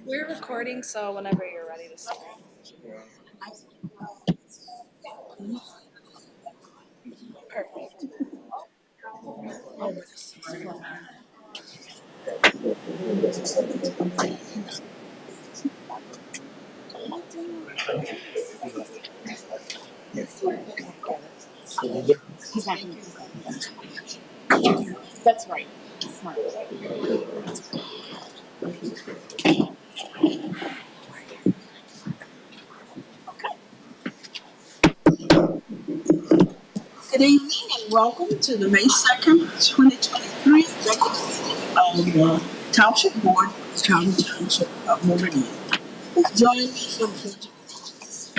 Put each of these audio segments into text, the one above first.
We're recording, so whenever you're ready to start. Perfect. That's right. Smart. Good evening and welcome to the May 2nd, 2023 executive meeting of the Township Board for the County Township of Meridian. Please join me for the pledge of allegiance.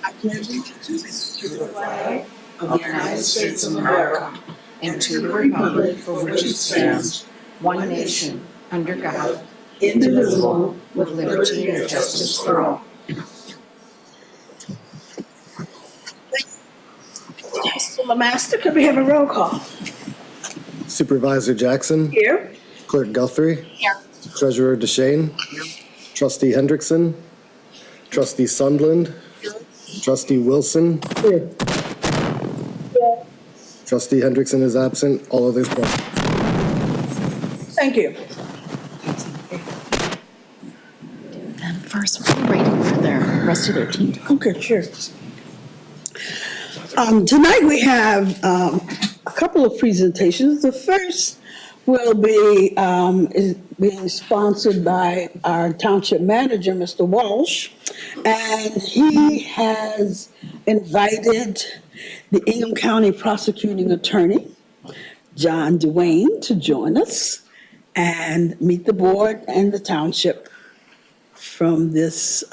I pledge allegiance to the flag of the United States of America and to the republic for which it stands, one nation, under God, indivisible, with liberty and justice for all. Mr. Lamaster, could we have a roll call? Supervisor Jackson. Here. Clerk Guthrie. Here. Treasurer DeShane. Here. Trustee Hendrickson. Trustee Sundland. Here. Trustee Wilson. Here. Yeah. Trustee Hendrickson is absent. All others present. Thank you. And first, we're waiting for the rest of their team to come. Okay, sure. Tonight we have a couple of presentations. The first will be is being sponsored by our township manager, Mr. Walsh, and he has invited the Ingham County prosecuting attorney, John Duane, to join us and meet the board and the township from this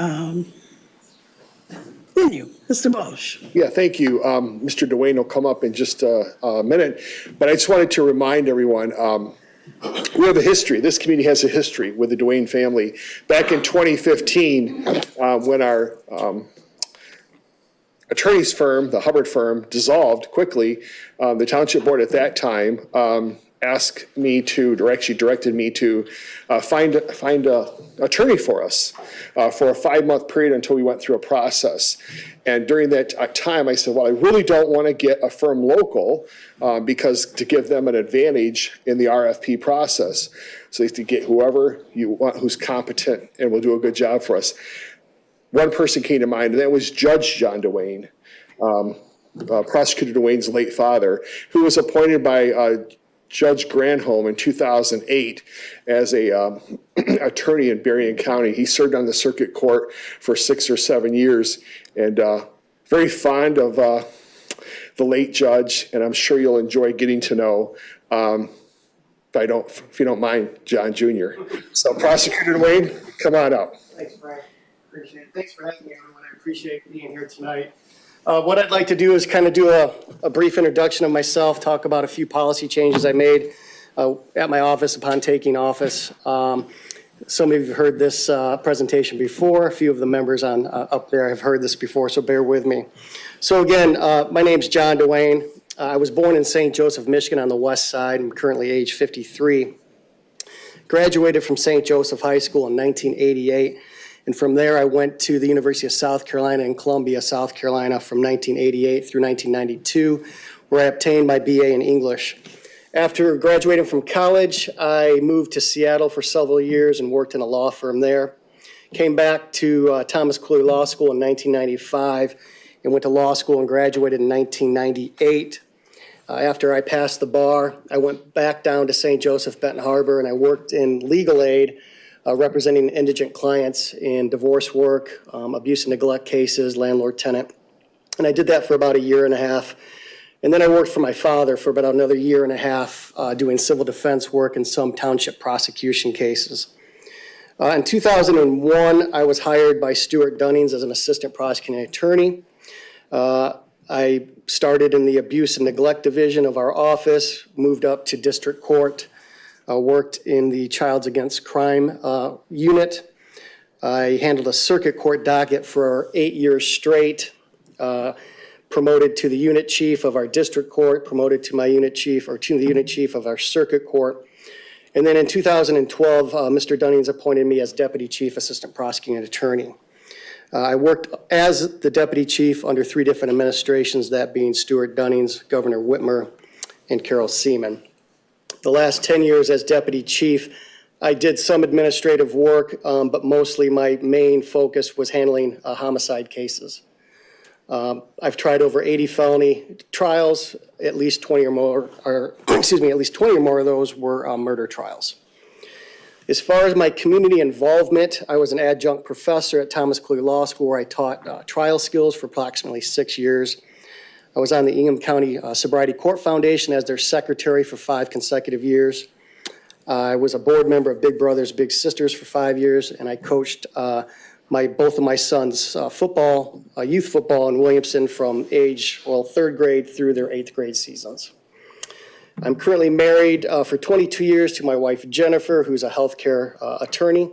venue. Mr. Walsh. Yeah, thank you. Mr. Duane will come up in just a minute, but I just wanted to remind everyone, we have a history. This community has a history with the Duane family. Back in 2015, when our attorney's firm, the Hubbard firm, dissolved quickly, the township board at that time asked me to, or actually directed me to find a attorney for us for a 5-month period until we went through a process. And during that time, I said, well, I really don't want to get a firm local because to give them an advantage in the RFP process. So to get whoever you want who's competent and will do a good job for us. One person came to mind, and that was Judge John Duane, Prosecutor Duane's late father, who was appointed by Judge Granholm in 2008 as a attorney in Berrien County. He served on the circuit court for 6 or 7 years, and very fond of the late judge, and I'm sure you'll enjoy getting to know, if you don't mind, John Jr. So Prosecutor Duane, come on up. Thanks, Frank. Appreciate it. Thanks for having me, everyone. I appreciate being here tonight. What I'd like to do is kind of do a brief introduction of myself, talk about a few policy changes I made at my office upon taking office. Some of you have heard this presentation before. A few of the members on up there have heard this before, so bear with me. So again, my name's John Duane. I was born in St. Joseph, Michigan on the west side. I'm currently age 53. Graduated from St. Joseph High School in 1988. And from there, I went to the University of South Carolina in Columbia, South Carolina from 1988 through 1992, where I obtained my BA in English. After graduating from college, I moved to Seattle for several years and worked in a law firm there. Came back to Thomas Cooley Law School in 1995 and went to law school and graduated in 1998. After I passed the bar, I went back down to St. Joseph, Benton Harbor, and I worked in legal aid, representing indigent clients in divorce work, abuse and neglect cases, landlord-tenant. And I did that for about a year and a half. And then I worked for my father for about another year and a half, doing civil defense work and some township prosecution cases. In 2001, I was hired by Stuart Dunnings as an assistant prosecuting attorney. I started in the abuse and neglect division of our office, moved up to district court, worked in the Childs Against Crime unit. I handled a circuit court docket for 8 years straight, promoted to the unit chief of our district court, promoted to my unit chief, or to the unit chief of our circuit court. And then in 2012, Mr. Dunnings appointed me as deputy chief assistant prosecuting attorney. I worked as the deputy chief under 3 different administrations, that being Stuart Dunnings, Governor Whitmer, and Carol Seaman. The last 10 years as deputy chief, I did some administrative work, but mostly my main focus was handling homicide cases. I've tried over 80 felony trials, at least 20 or more, at least 20 or more of those were murder trials. As far as my community involvement, I was an adjunct professor at Thomas Cleary Law School where I taught trial skills for approximately 6 years. I was on the Ingham County Sobriety Court Foundation as their secretary for 5 consecutive years. I was a board member of Big Brothers Big Sisters for 5 years, and I coached both of my sons' football, youth football in Williamson from age, 3rd grade through their 8th grade seasons. I'm currently married for 22 years to my wife Jennifer, who's a healthcare attorney.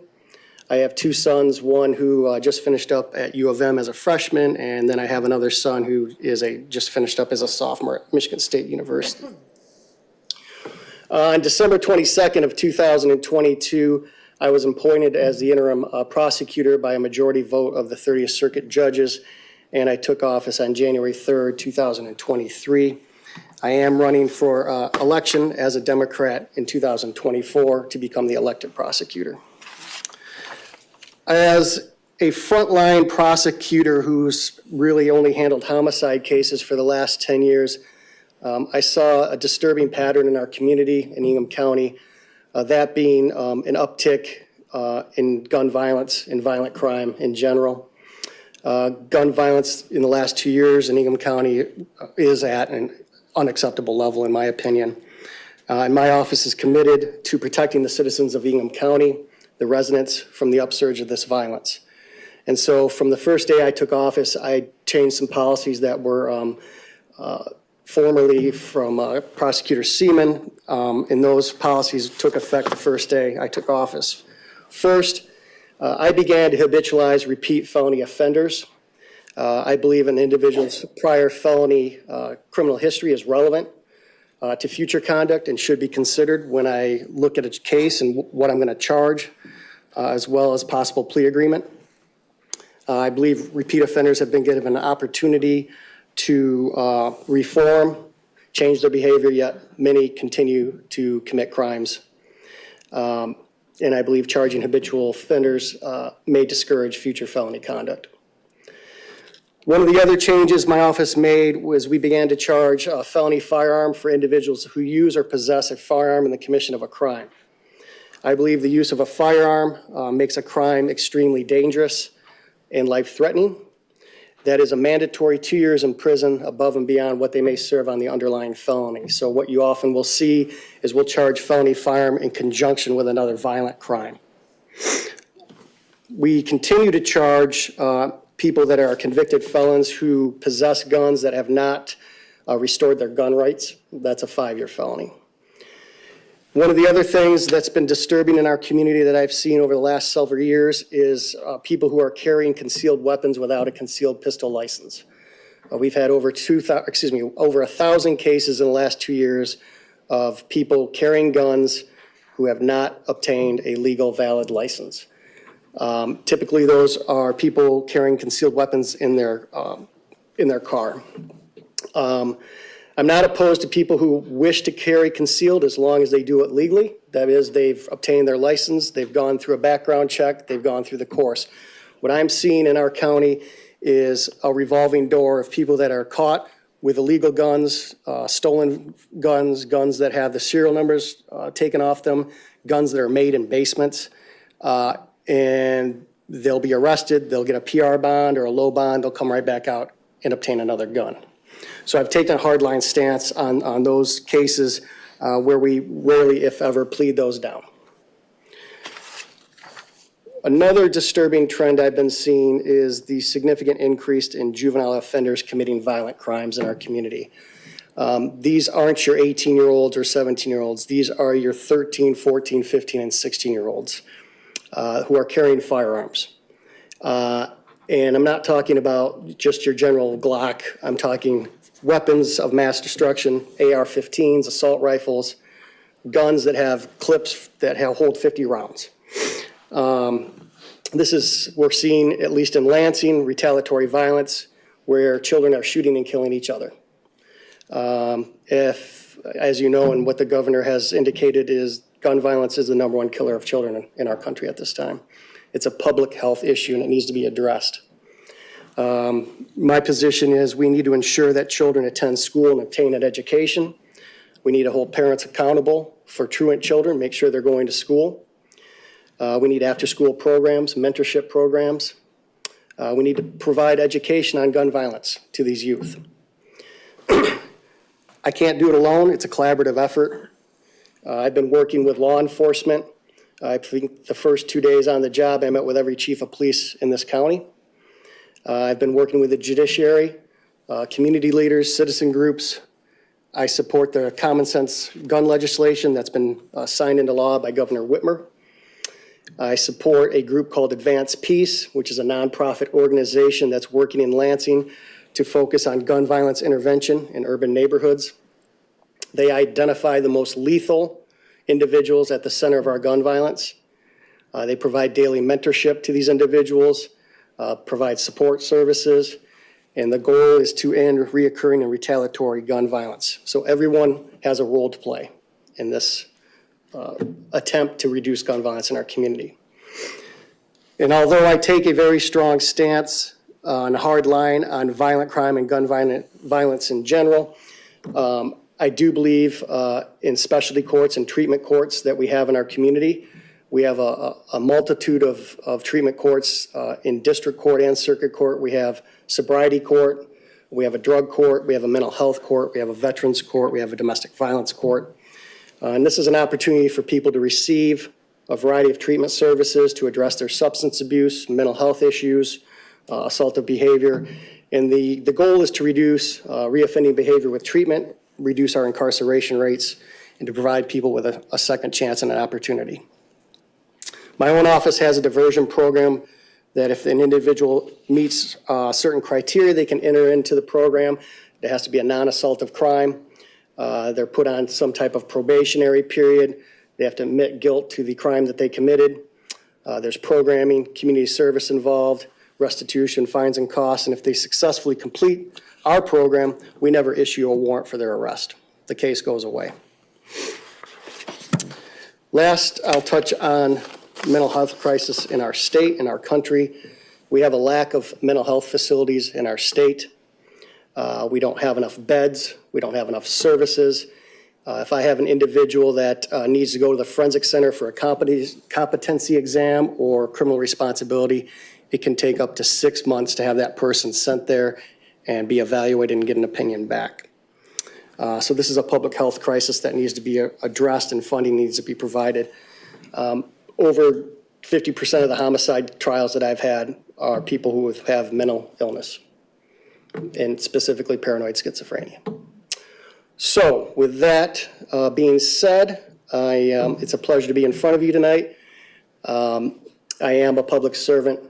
I have 2 sons, one who just finished up at U of M as a freshman, and then I have another son who is just finished up as a sophomore at Michigan State University. On December 22nd of 2022, I was appointed as the interim prosecutor by a majority vote of the 30th Circuit judges, and I took office on January 3rd, 2023. I am running for election as a Democrat in 2024 to become the elected prosecutor. As a frontline prosecutor who's really only handled homicide cases for the last 10 years, I saw a disturbing pattern in our community in Ingham County, that being an uptick in gun violence and violent crime in general. Gun violence in the last 2 years in Ingham County is at an unacceptable level, in my opinion. And my office is committed to protecting the citizens of Ingham County, the residents, from the upsurge of this violence. And so from the first day I took office, I changed some policies that were formerly from Prosecutor Seaman, and those policies took effect the first day I took office. First, I began to habitualize repeat felony offenders. I believe an individual's prior felony criminal history is relevant to future conduct and should be considered when I look at a case and what I'm going to charge, as well as possible plea agreement. I believe repeat offenders have been given an opportunity to reform, change their behavior, yet many continue to commit crimes. And I believe charging habitual offenders may discourage future felony conduct. One of the other changes my office made was we began to charge a felony firearm for individuals who use or possess a firearm in the commission of a crime. I believe the use of a firearm makes a crime extremely dangerous and life-threatening. That is a mandatory 2 years in prison above and beyond what they may serve on the underlying felony. So what you often will see is we'll charge felony firearm in conjunction with another violent crime. We continue to charge people that are convicted felons who possess guns that have not restored their gun rights. That's a 5-year felony. One of the other things that's been disturbing in our community that I've seen over the last several years is people who are carrying concealed weapons without a concealed pistol license. We've had over 1,000 cases in the last 2 years of people carrying guns who have not obtained a legal valid license. Typically, those are people carrying concealed weapons in their car. I'm not opposed to people who wish to carry concealed as long as they do it legally. That is, they've obtained their license, they've gone through a background check, they've gone through the course. What I'm seeing in our county is a revolving door of people that are caught with illegal guns, stolen guns, guns that have the serial numbers taken off them, guns that are made in basements, and they'll be arrested, they'll get a PR bond or a low bond, they'll come right back out and obtain another gun. So I've taken a hardline stance on those cases where we rarely, if ever, plead those down. Another disturbing trend I've been seeing is the significant increase in juvenile offenders committing violent crimes in our community. These aren't your 18-year-olds or 17-year-olds. These are your 13, 14, 15, and 16-year-olds who are carrying firearms. And I'm not talking about just your general Glock. I'm talking weapons of mass destruction, AR-15s, assault rifles, guns that have clips that hold 50 rounds. We're seeing, at least in Lansing, retaliatory violence where children are shooting and killing each other. As you know, and what the governor has indicated is gun violence is the #1 killer of children in our country at this time. It's a public health issue and it needs to be addressed. My position is we need to ensure that children attend school and obtain an education. We need to hold parents accountable for truant children, make sure they're going to school. We need after-school programs, mentorship programs. We need to provide education on gun violence to these youth. I can't do it alone. It's a collaborative effort. I've been working with law enforcement. I think the first 2 days on the job, I met with every chief of police in this county. I've been working with the judiciary, community leaders, citizen groups. I support the common sense gun legislation that's been signed into law by Governor Whitmer. I support a group called Advance Peace, which is a nonprofit organization that's working in Lansing to focus on gun violence intervention in urban neighborhoods. They identify the most lethal individuals at the center of our gun violence. They provide daily mentorship to these individuals, provide support services, and the goal is to end reoccurring and retaliatory gun violence. So everyone has a role to play in this attempt to reduce gun violence in our community. And although I take a very strong stance on a hard line on violent crime and gun violence in general, I do believe in specialty courts and treatment courts that we have in our community. We have a multitude of treatment courts in district court and circuit court. We have sobriety court, we have a drug court, we have a mental health court, we have a veterans court, we have a domestic violence court. And this is an opportunity for people to receive a variety of treatment services to address their substance abuse, mental health issues, assaultive behavior. And the goal is to reduce reoffending behavior with treatment, reduce our incarceration rates, and to provide people with a second chance and an opportunity. My own office has a diversion program that if an individual meets certain criteria, they can enter into the program. It has to be a non-assaultive crime. They're put on some type of probationary period. They have to admit guilt to the crime that they committed. There's programming, community service involved, restitution, fines and costs, and if they successfully complete our program, we never issue a warrant for their arrest. The case goes away. Last, I'll touch on mental health crisis in our state, in our country. We have a lack of mental health facilities in our state. We don't have enough beds. We don't have enough services. If I have an individual that needs to go to the forensic center for a competency exam or criminal responsibility, it can take up to 6 months to have that person sent there and be evaluated and get an opinion back. So this is a public health crisis that needs to be addressed and funding needs to be provided. Over 50% of the homicide trials that I've had are people who have mental illness, and specifically paranoid schizophrenia. So with that being said, it's a pleasure to be in front of you tonight. I am a public servant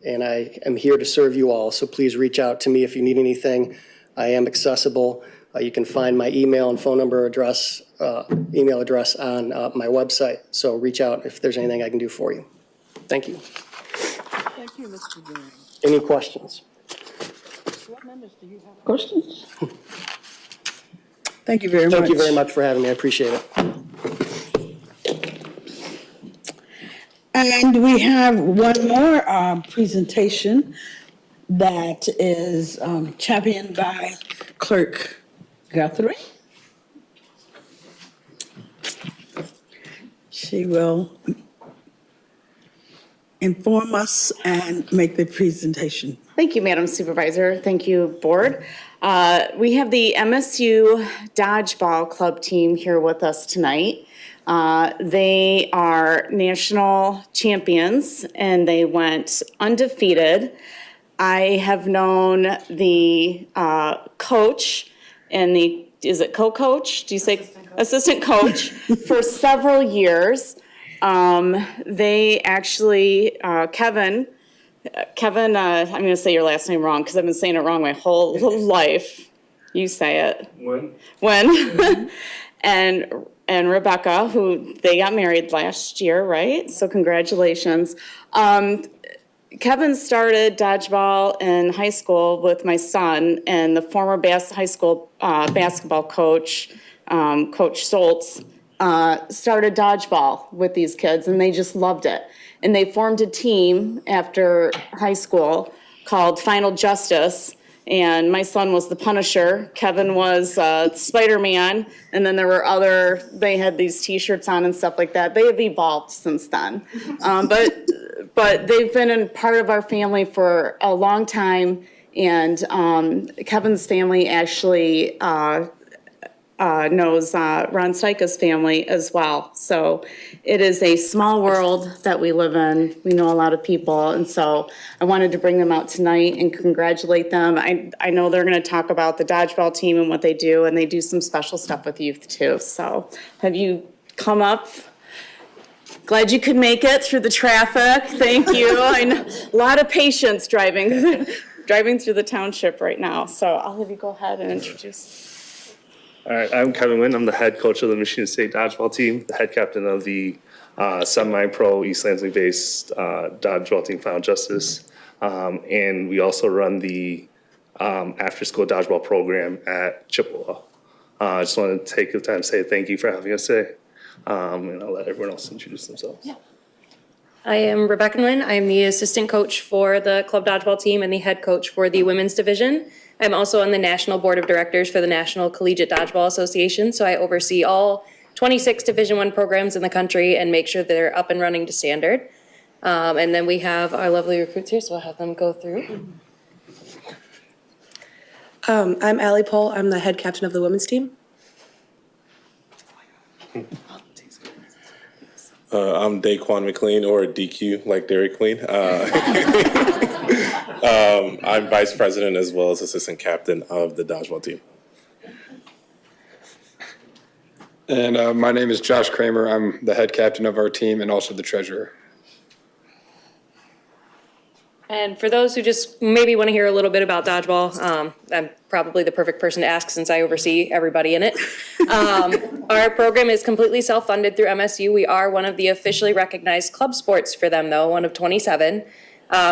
and I am here to serve you all. So please reach out to me if you need anything. I am accessible. You can find my email and phone number address, email address on my website. So reach out if there's anything I can do for you. Thank you. Thank you, Mr. Green. Any questions? What members do you have? Questions? Thank you very much. Thank you very much for having me. I appreciate it. And we have one more presentation that is championed by Clerk Guthrie. She will inform us and make the presentation. Thank you, Madam Supervisor. Thank you, Board. We have the MSU Dodgeball Club team here with us tonight. They are national champions and they went undefeated. I have known the coach and is it co-coach? Do you say assistant coach for several years. They actually, Kevin, I'm going to say your last name wrong because I've been saying it wrong my whole life. You say it. When. and Rebecca, who they got married last year, right? So congratulations. Kevin started dodgeball in high school with my son, and the former high school basketball coach, Coach Stoltz, started dodgeball with these kids, and they just loved it. And they formed a team after high school called Final Justice, and my son was the Punisher. Kevin was Spider-Man, and then there were they had these T-shirts on and stuff like that. They have evolved since then. But they've been a part of our family for a long time, and Kevin's family actually knows Ron Stika's family as well. So it is a small world that we live in. We know a lot of people, and so I wanted to bring them out tonight and congratulate them. I know they're going to talk about the dodgeball team and what they do, and they do some special stuff with youth too. So have you come up? Glad you could make it through the traffic. Thank you. I know a lot of patience driving through the township right now. So I'll have you go ahead and introduce. All right, I'm Kevin Wynn. I'm the head coach of the Michigan State dodgeball team, the head captain of the semi-pro East Lansing-based dodgeball team, Final Justice. And we also run the after-school dodgeball program at Chippewa. I just want to take the time to say thank you for having us today. And I'll let everyone else introduce themselves. Yeah. I am Rebecca Nguyen. I'm the assistant coach for the club dodgeball team and the head coach for the women's division. I'm also on the national board of directors for the National Collegiate Dodgeball Association, so I oversee all 26 Division I programs in the country and make sure they're up and running to standard. And then we have our lovely recruits here, so I'll have them go through. I'm Allie Pohl. I'm the head captain of the women's team. I'm Daquan McLean, or DQ, like Dairy Queen. I'm vice president as well as assistant captain of the dodgeball team. And my name is Josh Kramer. I'm the head captain of our team and also the treasurer. And for those who just maybe want to hear a little bit about dodgeball, I'm probably the perfect person to ask since I oversee everybody in it. Our program is completely self-funded through MSU. We are one of the officially recognized club sports for them, though, one of 27.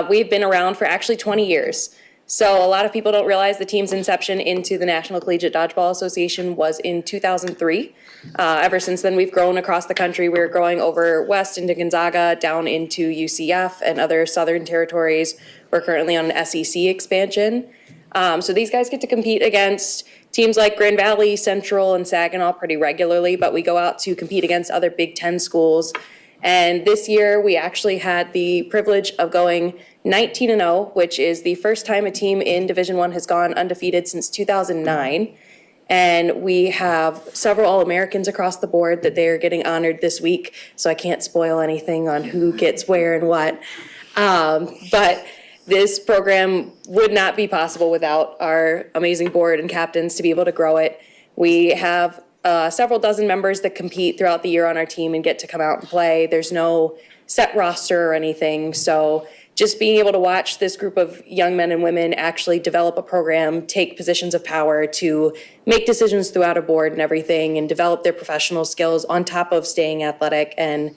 We've been around for actually 20 years. So a lot of people don't realize the team's inception into the National Collegiate Dodgeball Association was in 2003. Ever since then, we've grown across the country. We're growing over west into Gonzaga, down into UCF and other southern territories. We're currently on an SEC expansion. So these guys get to compete against teams like Grand Valley, Central, and Saginaw pretty regularly, but we go out to compete against other Big Ten schools. And this year, we actually had the privilege of going 19-0, which is the first time a team in Division I has gone undefeated since 2009. And we have several All-Americans across the board that they are getting honored this week, so I can't spoil anything on who gets where and what. But this program would not be possible without our amazing board and captains to be able to grow it. We have several dozen members that compete throughout the year on our team and get to come out and play. There's no set roster or anything, so just being able to watch this group of young men and women actually develop a program, take positions of power to make decisions throughout a board and everything, and develop their professional skills on top of staying athletic and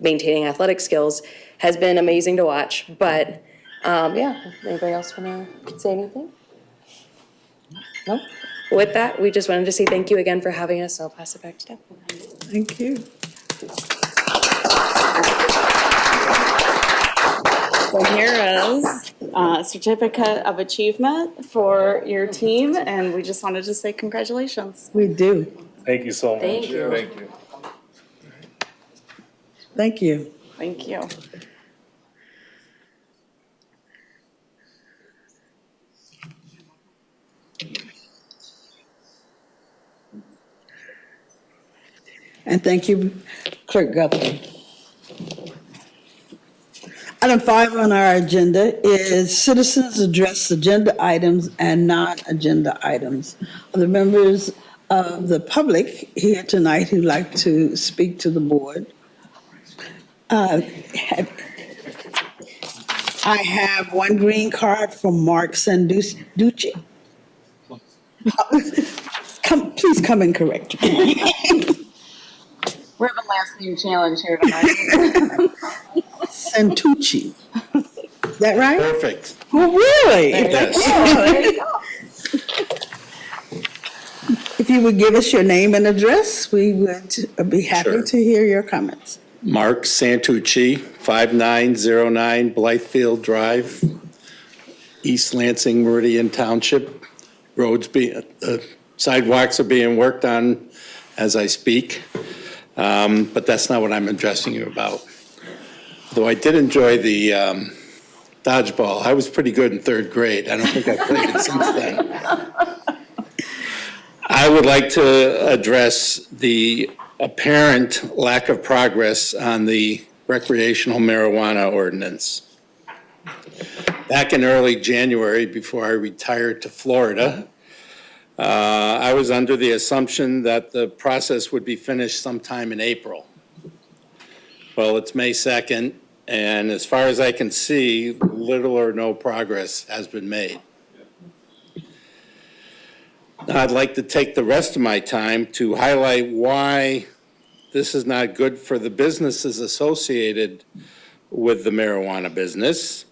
maintaining athletic skills has been amazing to watch. But yeah, anybody else want to say anything? No? With that, we just wanted to say thank you again for having us. I'll pass it back to Deb. Thank you. So here is certificate of achievement for your team, and we just wanted to say congratulations. We do. Thank you so much. Thank you. Thank you. Thank you. Thank you. And thank you, Clerk Guthrie. Item 5 on our agenda is citizens address agenda items and non-agenda items. Are there members of the public here tonight who'd like to speak to the board? I have one green card from Mark Sanducci. Please come and correct me. We're the last name challenge here tonight. Santucci. Is that right? Perfect. Well, really? Yes. Oh, there you go. If you would give us your name and address, we would be happy Sure. to hear your comments. Mark Santucci, 5909 Blythefield Drive, East Lansing, Meridian Township. Sidewalks are being worked on as I speak, but that's not what I'm addressing you about. Though I did enjoy the dodgeball. I was pretty good in 3rd grade. I don't think I've played it since then. I would like to address the apparent lack of progress on the recreational marijuana ordinance. Back in early January, before I retired to Florida, I was under the assumption that the process would be finished sometime in April. Well, it's May 2nd, and as far as I can see, little or no progress has been made. I'd like to take the rest of my time to highlight why this is not good for the businesses associated with the marijuana business,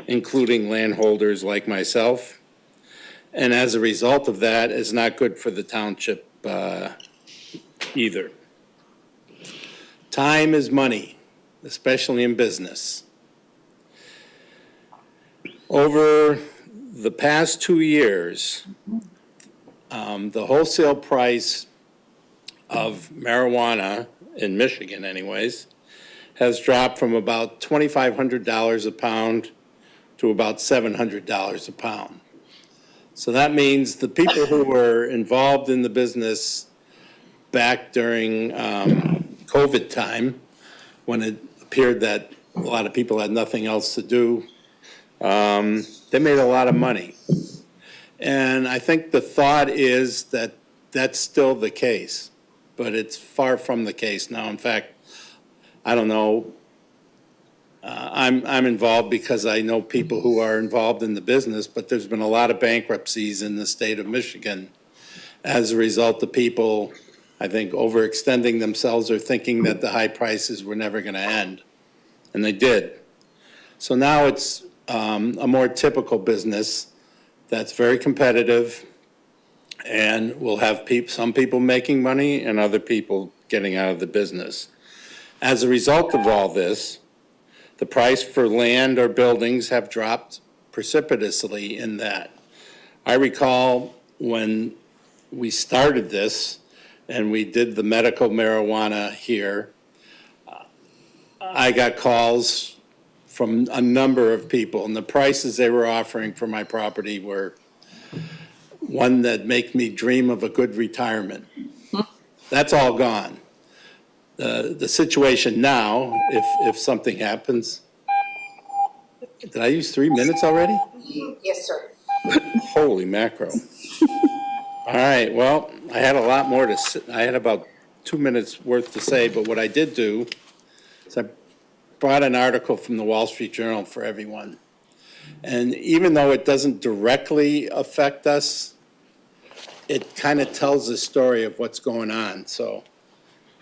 including landholders like myself. And as a result of that, is not good for the township either. Time is money, especially in business. Over the past 2 years, the wholesale price of marijuana, in Michigan anyways, has dropped from about $2,500 a pound to about $700 a pound. So that means the people who were involved in the business back during COVID time, when it appeared that a lot of people had nothing else to do, they made a lot of money. And I think the thought is that that's still the case, but it's far from the case now. In fact, I don't know, I'm involved because I know people who are involved in the business, but there's been a lot of bankruptcies in the state of Michigan as a result of people, I think, overextending themselves or thinking that the high prices were never going to end. And they did. So now it's a more typical business that's very competitive and will have some people making money and other people getting out of the business. As a result of all this, the price for land or buildings have dropped precipitously in that. I recall when we started this and we did the medical marijuana here, I got calls from a number of people, and the prices they were offering for my property were one that make me dream of a good retirement. That's all gone. The situation now, if something happens, did I use 3 minutes already? Yes, sir. Holy macro. All right, well, I had a lot more to say. I had about 2 minutes worth to say, but what I did do is I brought an article from the Wall Street Journal for everyone. And even though it doesn't directly affect us, it kind of tells the story of what's going on. So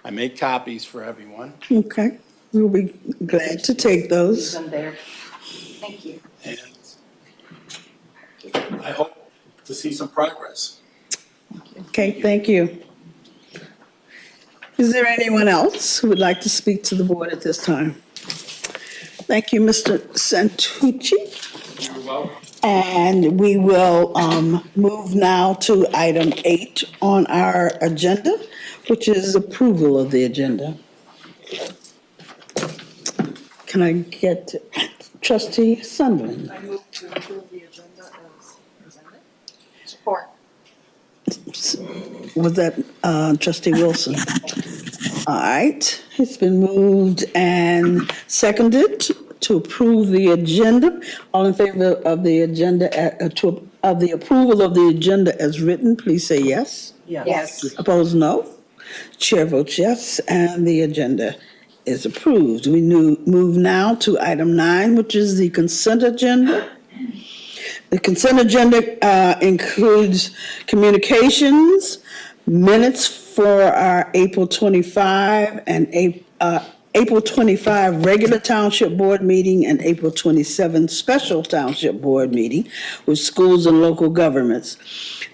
I made copies for everyone. Okay, we'll be glad to take those. There. Thank you. And I hope to see some progress. Okay, thank you. Is there anyone else who would like to speak to the board at this time? Thank you, Mr. Santucci. And we will move now to item 8 on our agenda, which is approval of the agenda. Can I get trustee Sunderland? I move to approve the agenda as presented. Support. Was that trustee Wilson? All right, it's been moved and seconded to approve the agenda. All in favor of the agenda, of the approval of the agenda as written, please say yes. Yes. Opposed, no. Chair votes yes, and the agenda is approved. We move now to item 9, which is the consent agenda. The consent agenda includes communications, minutes for our April 25 and April 25 regular Township Board meeting and April 27 special Township Board meeting with schools and local governments.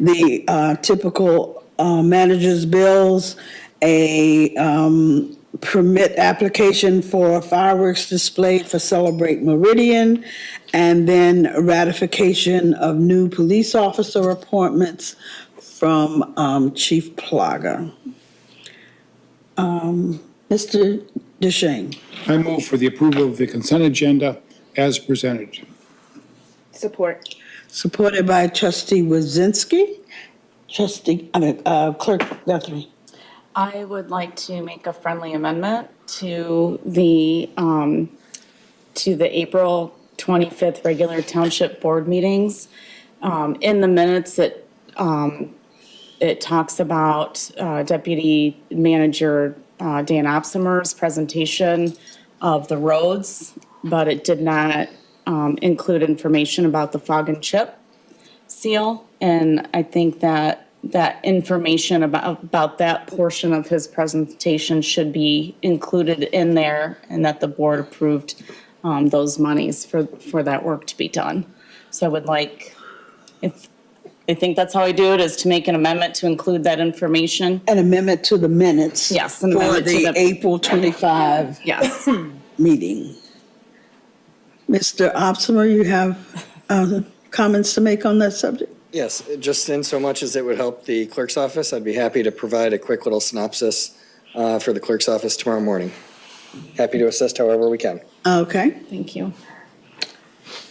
The typical manager's bills, a permit application for a fireworks display for Celebrate Meridian, and then ratification of new police officer appointments from Chief Plaga. Mr. DeShane. I move for the approval of the consent agenda as presented. Support. Supported by trustee Wazinski. Clerk Guthrie. I would like to make a friendly amendment to the April 25th regular Township Board meetings. In the minutes, it talks about Deputy Manager Dan Opsimer's presentation of the roads, but it did not include information about the fog and chip seal. And I think that information about that portion of his presentation should be included in there, and that the board approved those monies for that work to be done. So I would like, I think that's how I do it, is to make an amendment to include that information. An amendment to the minutes. Yes, an For amendment to the the- April 25 Yes. meeting. Mr. Opsimer, you have comments to make on that subject? Yes, just in so much as it would help the clerk's office, I'd be happy to provide a quick little synopsis for the clerk's office tomorrow morning. Happy to assist however we can. Okay. Thank you.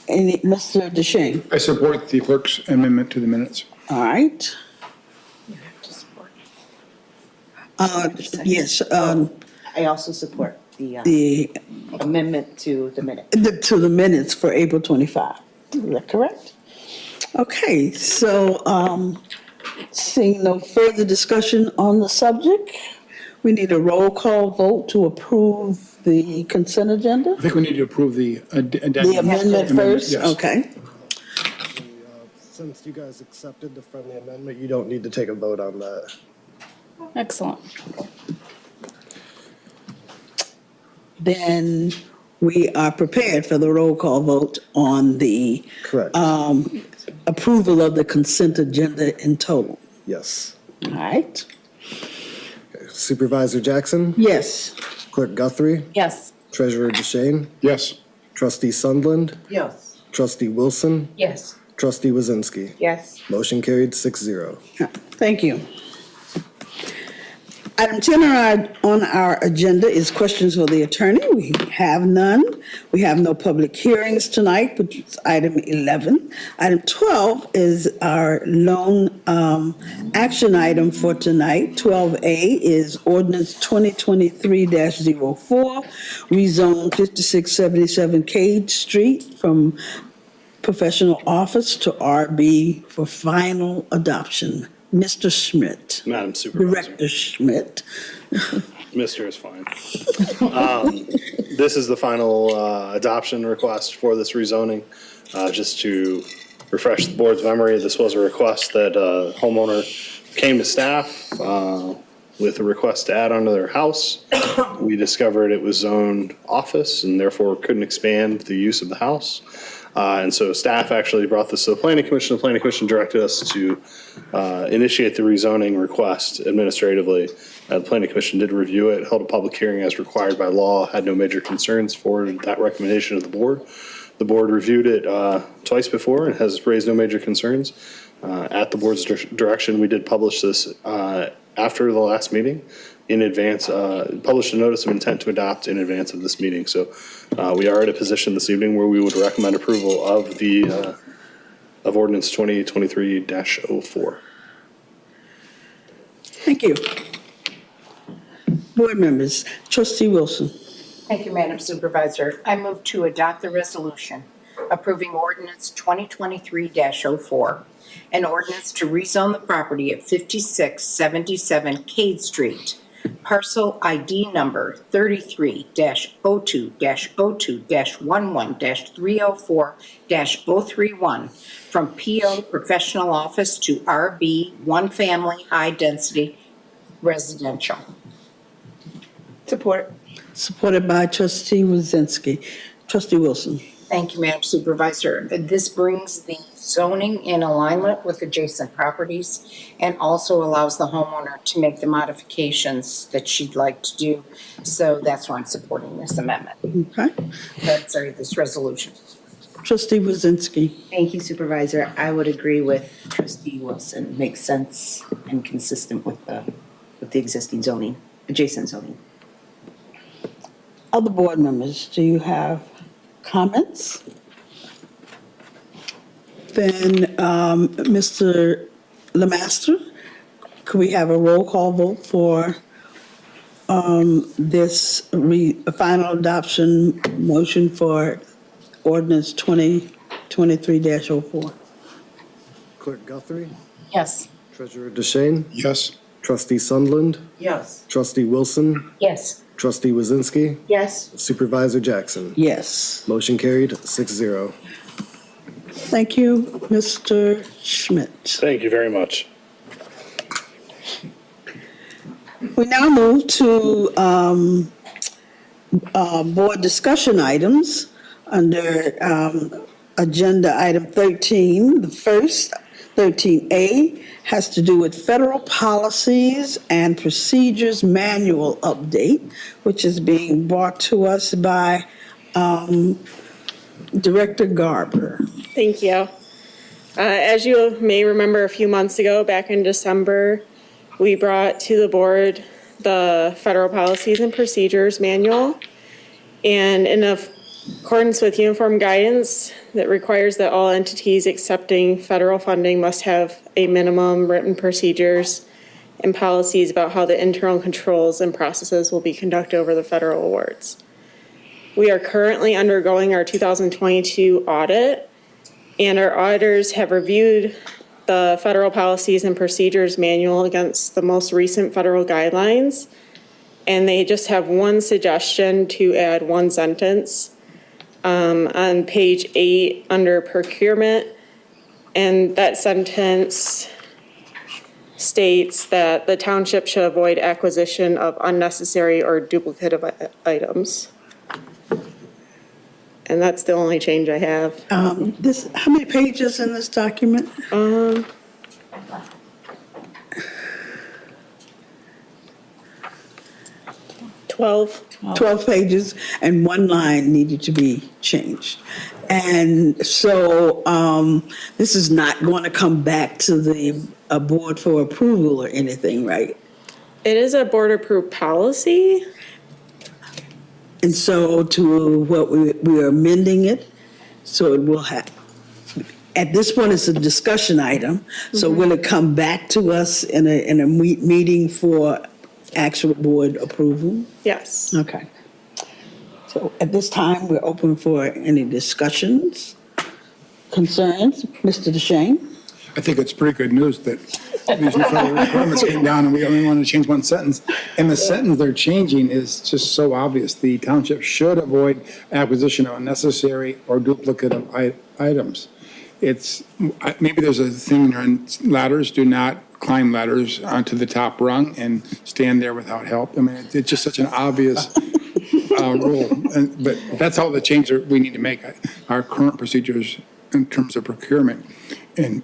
Mr. DeShane? I support the clerk's amendment to the minutes. All right. Yes, I also support the the, amendment to the minute. to the minutes for April 25. Is that correct? Okay, so seeing no further discussion on the subject, we need a roll call vote to approve the consent agenda? I think we need to approve the The amendment first? yes. Okay. Since you guys accepted the friendly amendment, you don't need to take a vote on that. Excellent. Then we are prepared for the roll call vote on the Correct. approval of the consent agenda in total. Yes. All right? Supervisor Jackson? Yes. Clerk Guthrie? Yes. Treasurer DeShane? Yes. Trustee Sundland? Yes. Trustee Wilson? Yes. Trustee Wazinski? Yes. Motion carried 6-0. Thank you. Item 10 on our agenda is questions for the attorney. We have none. We have no public hearings tonight, which is item 11. Item 12 is our lone action item for tonight. 12A is ordinance 2023-04, rezone 5677 Cade Street from professional office to RB for final adoption. Mr. Schmidt. Madam Supervisor. Director Schmidt. Mr. is fine. This is the final adoption request for this rezoning. Just to refresh the board's memory, this was a request that a homeowner came to staff with a request to add onto their house. We discovered it was zoned office and therefore couldn't expand the use of the house. And so staff actually brought this to the planning commission. The planning commission directed us to initiate the rezoning request administratively. The planning commission did review it, held a public hearing as required by law, had no major concerns, forwarded that recommendation to the board. The board reviewed it twice before and has raised no major concerns. At the board's direction, we did publish this after the last meeting in advance, published a notice of intent to adopt in advance of this meeting. So we are at a position this evening where we would recommend approval of the of ordinance 2023-04. Thank you. Board members, trustee Wilson. Thank you, Madam Supervisor. I move to adopt the resolution approving ordinance 2023-04, an ordinance to rezone the property at 5677 Cade Street, parcel ID number 33-02-02-11-304-031 from PO Professional Office to RB One Family High Density Residential. Support. Supported by trustee Wazinski. Trustee Wilson. Thank you, Madam Supervisor. This brings the zoning in alignment with adjacent properties and also allows the homeowner to make the modifications that she'd like to do. So that's why I'm supporting this amendment. Okay. This resolution. Trustee Wazinski. Thank you, Supervisor. I would agree with trustee Wilson. Makes sense and consistent with the existing zoning, adjacent zoning. Other board members, do you have comments? Then, Mr. Lemaster, could we have a roll call vote for this final adoption motion for ordinance 2023-04? Clerk Guthrie, Yes. Treasurer DeShane, Yes. Trustee Sundlund, Yes. Trustee Wilson, Yes. Trustee Wazinski, Yes. Supervisor Jackson. Yes. Motion carried 6-0. Thank you, Mr. Schmidt. Thank you very much. We now move to board discussion items under agenda item 13. The first, 13A, has to do with federal policies and procedures manual update, which is being brought to us by Director Garber. Thank you. As you may remember, a few months ago, back in December, we brought to the board the Federal Policies and Procedures Manual. And in accordance with uniform guidance that requires that all entities accepting federal funding must have a minimum written procedures and policies about how the internal controls and processes will be conducted over the federal awards. We are currently undergoing our 2022 audit, and our auditors have reviewed the Federal Policies and Procedures Manual against the most recent federal guidelines, and they just have one suggestion to add one sentence on page 8 under procurement, and that sentence states that the township should avoid acquisition of unnecessary or duplicative items. And that's the only change I have. How many pages in this document? 12. 12 pages, and one line needed to be changed. And so this is not going to come back to the board for approval or anything, right? It is a board-approved policy. And so to what we are amending it, so it will have, at this point, it's a discussion item. So will it come back to us in a meeting for actual board approval? Yes. Okay. So at this time, we're open for any discussions, concerns. Mr. DeShane? I think it's pretty good news that these new federal requirements came down and we only want to change one sentence. And the sentence they're changing is just so obvious. The township should avoid acquisition of unnecessary or duplicative items. It's, maybe there's a thing in ladders, do not climb ladders onto the top rung and stand there without help. I mean, it's just such an obvious rule. But that's all the change that we need to make. Our current procedures in terms of procurement and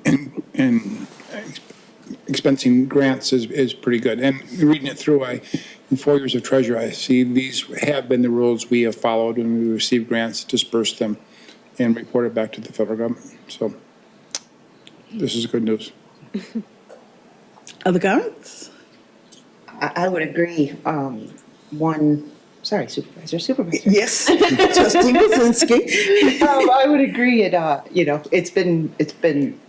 expensing grants is pretty good. And reading it through, in 4 years of treasurer, I see these have been the rules we have followed when we receive grants, disperse them and report it back to the federal government. So this is good news. Other comments? I would agree. Supervisor. Yes, trustee Wazinski. I would agree. It's been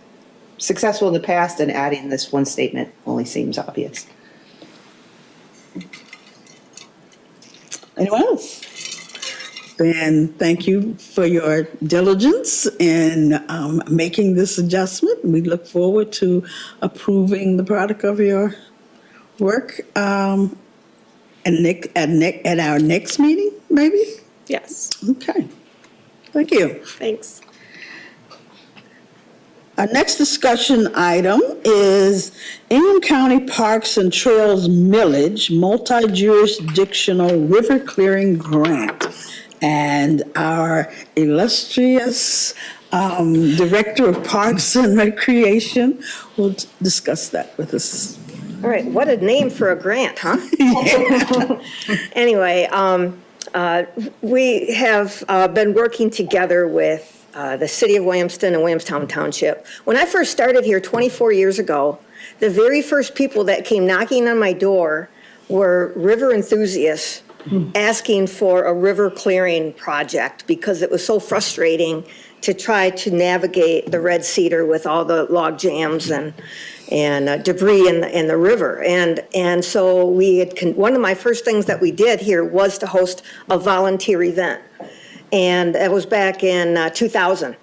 successful in the past, and adding this one statement only seems obvious. Anyone else? Then thank you for your diligence in making this adjustment. We look forward to approving the product of your work at our next meeting, maybe? Yes, Okay. Thank you. thanks. Our next discussion item is Ingham County Parks and Trails Millage Multi-Jurisdictional River Clearing Grant. And our illustrious Director of Parks and Recreation will discuss that with us. All right, what a name for a grant, huh? Anyway, we have been working together with the City of Williamston and Williamstown Township. When I first started here 24 years ago, the very first people that came knocking on my door were river enthusiasts asking for a river clearing project because it was so frustrating to try to navigate the Red Cedar with all the log jams and debris in the river. And so one of my first things that we did here was to host a volunteer event. And that was back in 2000.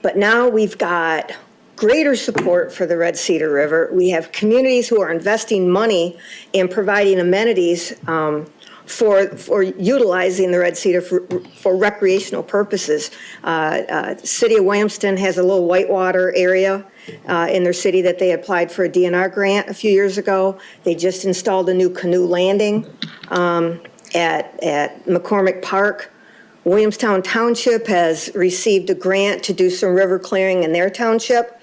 But now we've got greater support for the Red Cedar River. We have communities who are investing money in providing amenities for utilizing the Red Cedar for recreational purposes. City of Williamston has a little whitewater area in their city that they applied for a DNR grant a few years ago. They just installed a new canoe landing at McCormick Park. Williamstown Township has received a grant to do some river clearing in their township.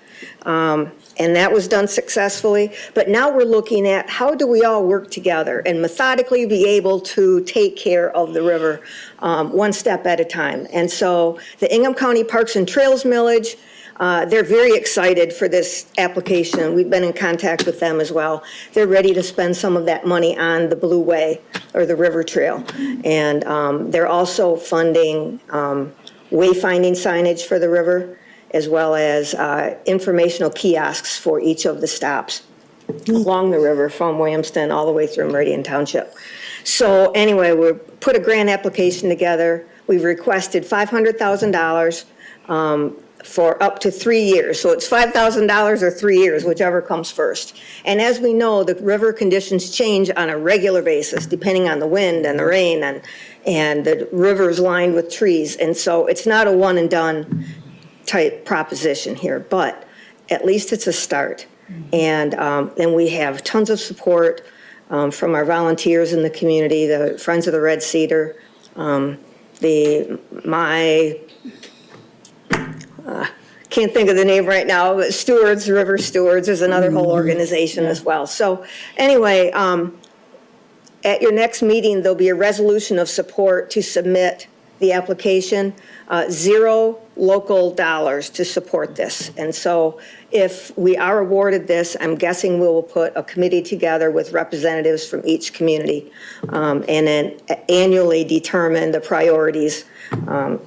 And that was done successfully. But now we're looking at how do we all work together and methodically be able to take care of the river one step at a time. And so the Ingham County Parks and Trails Millage, they're very excited for this application. We've been in contact with them as well. They're ready to spend some of that money on the Blue Way or the River Trail. And they're also funding wayfinding signage for the river, as well as informational kiosks for each of the stops along the river from Williamston all the way through Meridian Township. So anyway, we put a grant application together. We've requested $500,000 for up to 3 years. So it's $5,000 or 3 years, whichever comes first. And as we know, the river conditions change on a regular basis, depending on the wind and the rain, and the river is lined with trees. And so it's not a one and done type proposition here, but at least it's a start. And then we have tons of support from our volunteers in the community, the Friends of the Red Cedar, can't think of the name right now, but Stewards, River Stewards is another whole organization as well. So anyway, at your next meeting, there'll be a resolution of support to submit the application, $0 local dollars to support this. And so if we are awarded this, I'm guessing we will put a committee together with representatives from each community and then annually determine the priorities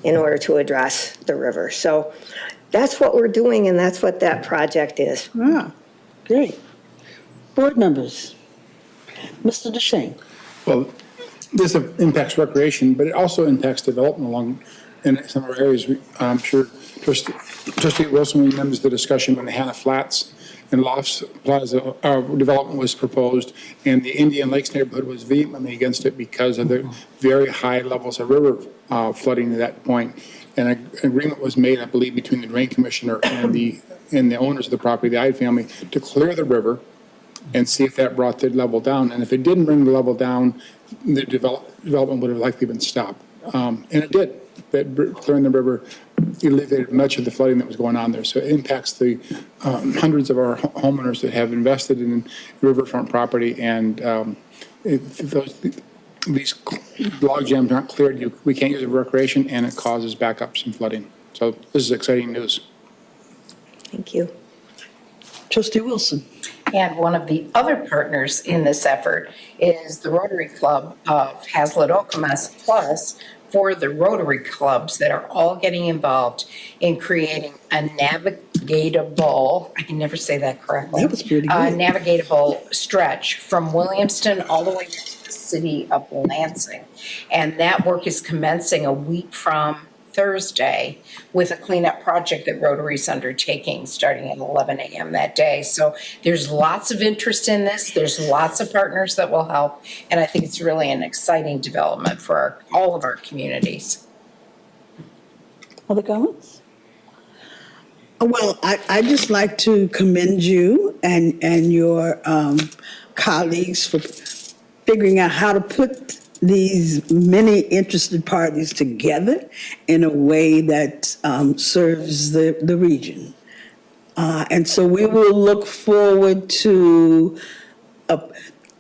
in order to address the river. So that's what we're doing, and that's what that project is. Ah, great. Board members, Mr. DeShane. Well, this impacts recreation, but it also impacts development along in some of our areas. I'm sure Trustee Wilson remembers the discussion when the Hannah Flats and Lofts Plaza development was proposed, and the Indian Lakes neighborhood was vehemently against it because of the very high levels of river flooding at that point. And an agreement was made, I believe, between the Drain Commissioner and the owners of the property, the Ide family, to clear the river and see if that brought the level down. And if it didn't bring the level down, the development would have likely been stopped. And it did. That clearing the river alleviated much of the flooding that was going on there. So it impacts the hundreds of our homeowners that have invested in riverfront property, and these log jams aren't cleared, we can't use it for recreation, and it causes backups and flooding. So this is exciting news. Thank you. Trustee Wilson. And one of the other partners in this effort is the Rotary Club of Hazlet Okemos Plus, for the Rotary clubs that are all getting involved in creating a navigatable, I can never say that correctly. That was pretty good. Navigatable stretch from Williamston all the way to the city of Lansing. And that work is commencing a week from Thursday with a cleanup project that Rotary's undertaking starting at 11 a.m. that day. So there's lots of interest in this. There's lots of partners that will help. And I think it's really an exciting development for all of our communities. Other comments? Well, I just like to commend you and your colleagues for figuring out how to put these many interested parties together in a way that serves the region. And so we will look forward to,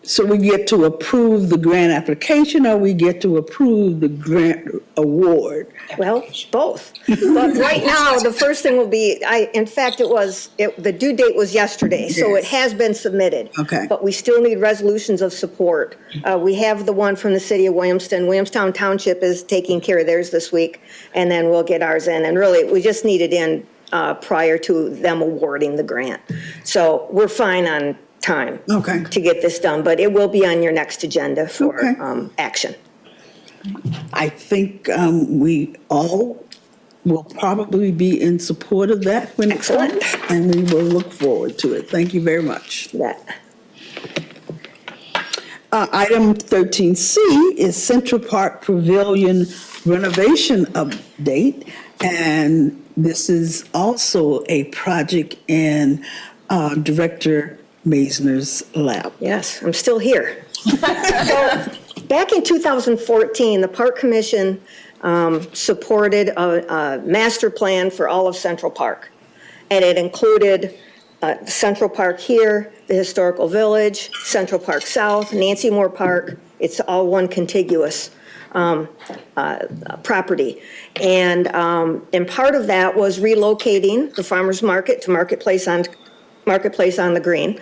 so we get to approve the grant application, or we get to approve the grant award? Well, both. But right now, the first thing will be, in fact, the due date was yesterday, so it has been submitted. Okay. But we still need resolutions of support. We have the one from the city of Williamston. Williamstown Township is taking care of theirs this week, and then we'll get ours in. And really, we just need it in prior to them awarding the grant. So we're fine on time to get this done, but it will be on your next agenda for action. I think we all will probably be in support of that when it comes, and we will look forward to it. Thank you very much. Item 13C is Central Park Pavilion renovation update, and this is also a project in Director Maisner's lab. Yes, I'm still here. So, back in 2014, the Park Commission supported a master plan for all of Central Park. And it included Central Park here, the Historical Village, Central Park South, Nancy Moore Park. It's all one contiguous property. And part of that was relocating the farmer's market to Marketplace on the Green.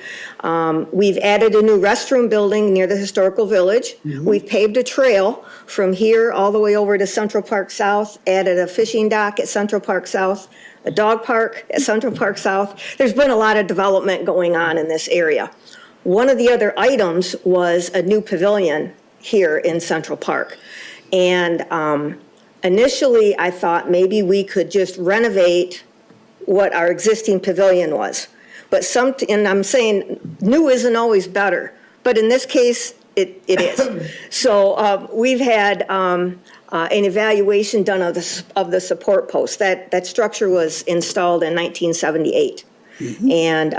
We've added a new restroom building near the Historical Village. We've paved a trail from here all the way over to Central Park South, added a fishing dock at Central Park South, a dog park at Central Park South. There's been a lot of development going on in this area. One of the other items was a new pavilion here in Central Park. And initially, I thought maybe we could just renovate what our existing pavilion was. But and I'm saying new isn't always better, but in this case, it is. So we've had an evaluation done of the support post. That structure was installed in 1978. And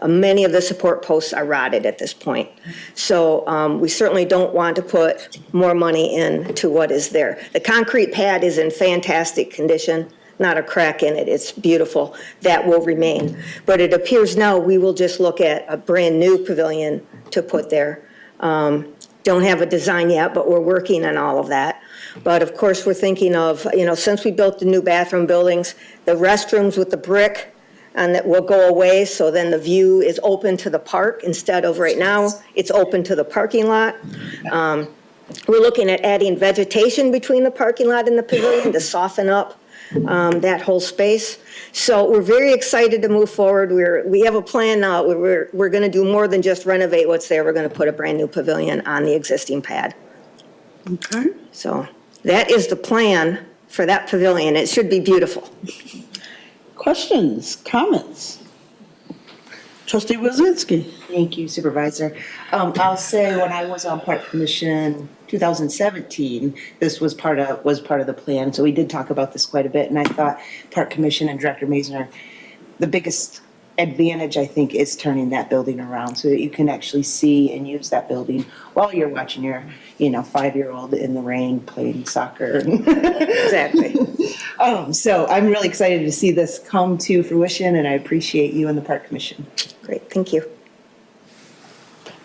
many of the support posts are rotted at this point. So we certainly don't want to put more money into what is there. The concrete pad is in fantastic condition. Not a crack in it. It's beautiful. That will remain. But it appears now we will just look at a brand-new pavilion to put there. Don't have a design yet, but we're working on all of that. But of course, we're thinking of, since we built the new bathroom buildings, the restrooms with the brick, and that will go away, so then the view is open to the park instead of right now, it's open to the parking lot. We're looking at adding vegetation between the parking lot and the pavilion to soften up that whole space. So we're very excited to move forward. We have a plan now. We're going to do more than just renovate what's there. We're going to put a brand new pavilion on the existing pad. Okay. So that is the plan for that pavilion. It should be beautiful. Questions, comments? Trustee Wazinski. Thank you, Supervisor. I'll say when I was on Park Commission 2017, this was part of the plan. So we did talk about this quite a bit, and I thought Park Commission and Director Maisner, the biggest advantage, I think, is turning that building around so that you can actually see and use that building while you're watching your, 5-year-old in the rain playing soccer. Exactly. So I'm really excited to see this come to fruition, and I appreciate you and the Park Commission. Great, thank you.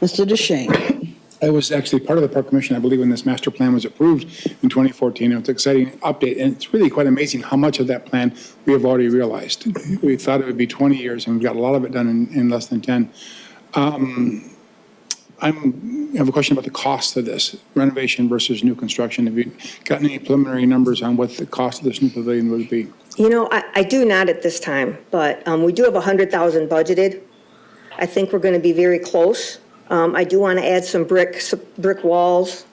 Mr. DeShane. I was actually part of the Park Commission, I believe, when this master plan was approved in 2014. It's an exciting update, and it's really quite amazing how much of that plan we have already realized. We thought it would be 20 years, and we've got a lot of it done in less than 10. I have a question about the cost of this, renovation versus new construction. Have you gotten any preliminary numbers on what the cost of this new pavilion would be? You know, I do not at this time, but we do have 100,000 budgeted. I think we're going to be very close. I do want to add some brick walls,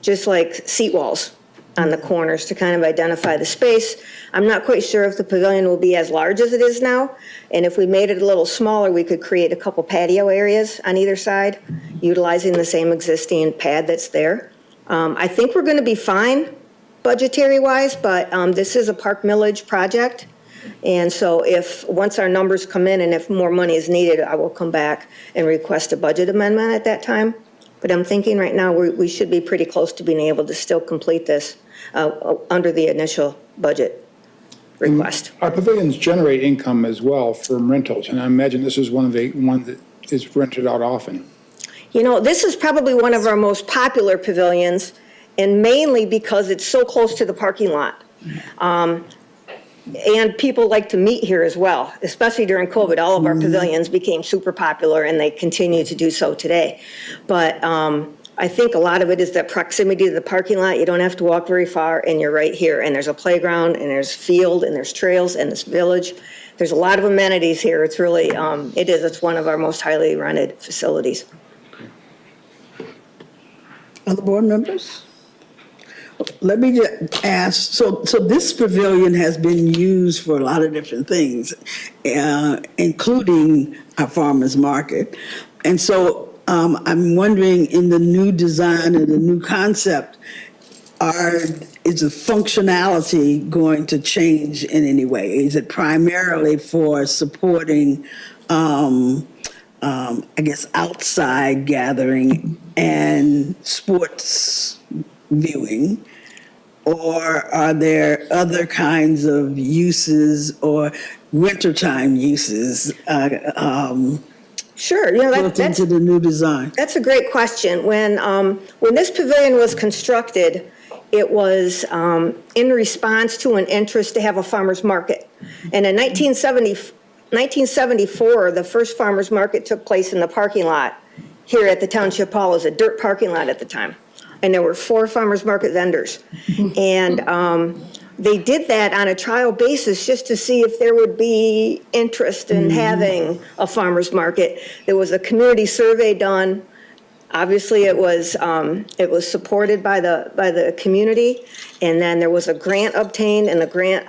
just like seat walls on the corners to kind of identify the space. I'm not quite sure if the pavilion will be as large as it is now, and if we made it a little smaller, we could create a couple patio areas on either side, utilizing the same existing pad that's there. I think we're going to be fine budgetary-wise, but this is a park millage project, and so once our numbers come in and if more money is needed, I will come back and request a budget amendment at that time. But I'm thinking right now we should be pretty close to being able to still complete this under the initial budget request. Our pavilions generate income as well from rentals, and I imagine this is one that is rented out often. You know, this is probably one of our most popular pavilions, and mainly because it's so close to the parking lot. And people like to meet here as well, especially during COVID. All of our pavilions became super popular, and they continue to do so today. But I think a lot of it is that proximity to the parking lot. You don't have to walk very far, and you're right here. And there's a playground, and there's field, and there's trails, and this village. There's a lot of amenities here. It's really, it's one of our most highly rented facilities. Other board members? Let me just ask, so this pavilion has been used for a lot of different things, including our farmers market. And so I'm wondering, in the new design and the new concept, is the functionality going to change in any way? Is it primarily for supporting, I guess, outside gathering and sports viewing? Or are there other kinds of uses or wintertime uses Sure, you know, built into the new design? That's a great question. When this pavilion was constructed, it was in response to an interest to have a farmer's market. And in 1974, the first farmer's market took place in the parking lot here at the Township Hall. It was a dirt parking lot at the time. And there were 4 farmers market vendors. And they did that on a trial basis just to see if there would be interest in having a farmer's market. There was a community survey done. Obviously, it was supported by the community. And then there was a grant obtained, and the grant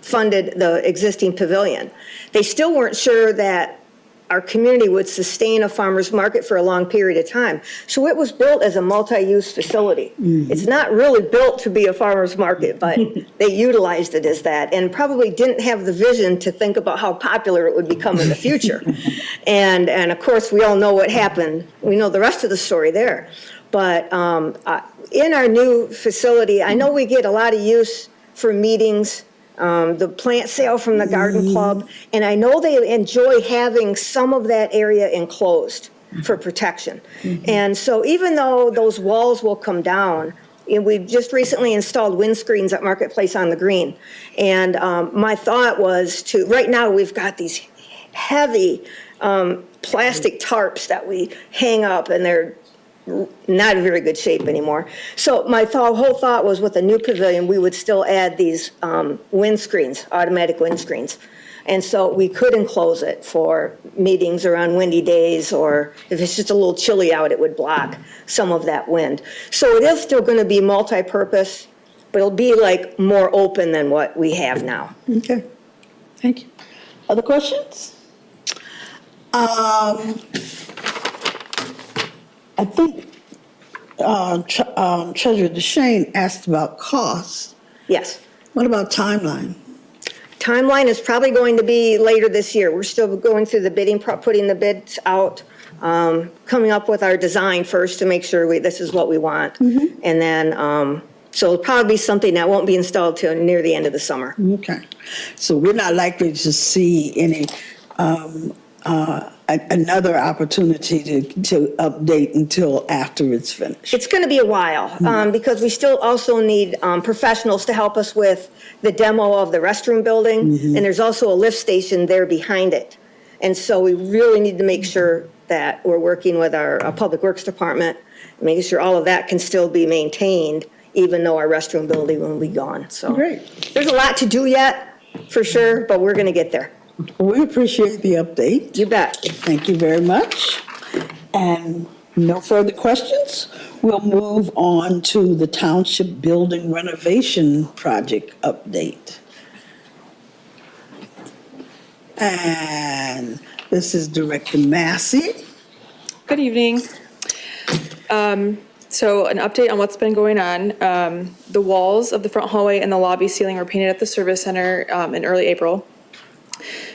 funded the existing pavilion. They still weren't sure that our community would sustain a farmer's market for a long period of time. So it was built as a multi-use facility. It's not really built to be a farmer's market, but they utilized it as that, and probably didn't have the vision to think about how popular it would become in the future. And of course, we all know what happened. We know the rest of the story there. But in our new facility, I know we get a lot of use for meetings, the plant sale from the garden club, and I know they enjoy having some of that area enclosed for protection. And so even though those walls will come down, and we've just recently installed windscreens at Marketplace on the Green. And my thought was right now we've got these heavy plastic tarps that we hang up, and they're not in very good shape anymore. So my whole thought was, with a new pavilion, we would still add these windscreens, automatic windscreens. And so we could enclose it for meetings around windy days, or if it's just a little chilly out, it would block some of that wind. So it is still going to be multi-purpose, but it'll be like more open than what we have now. Okay, thank you. Other questions? I think Treasurer DeShane asked about costs. Yes. What about timeline? Timeline is probably going to be later this year. We're still going through the bidding, putting the bids out, coming up with our design first to make sure this is what we want. And then, so it'll probably be something that won't be installed till near the end of the summer. Okay. So we're not likely to see any another opportunity to update until after it's finished. It's going to be a while, because we still also need professionals to help us with the demo of the restroom building, and there's also a lift station there behind it. And so we really need to make sure that we're working with our Public Works Department, making sure all of that can still be maintained, even though our restroom building will be gone. So Great. there's a lot to do yet, for sure, but we're going to get there. We appreciate the update. You bet. Thank you very much. And no further questions? We'll move on to the Township Building Renovation Project update. And this is Director Massey. Good evening. So an update on what's been going on. The walls of the front hallway and the lobby ceiling were painted at the Service Center in early April.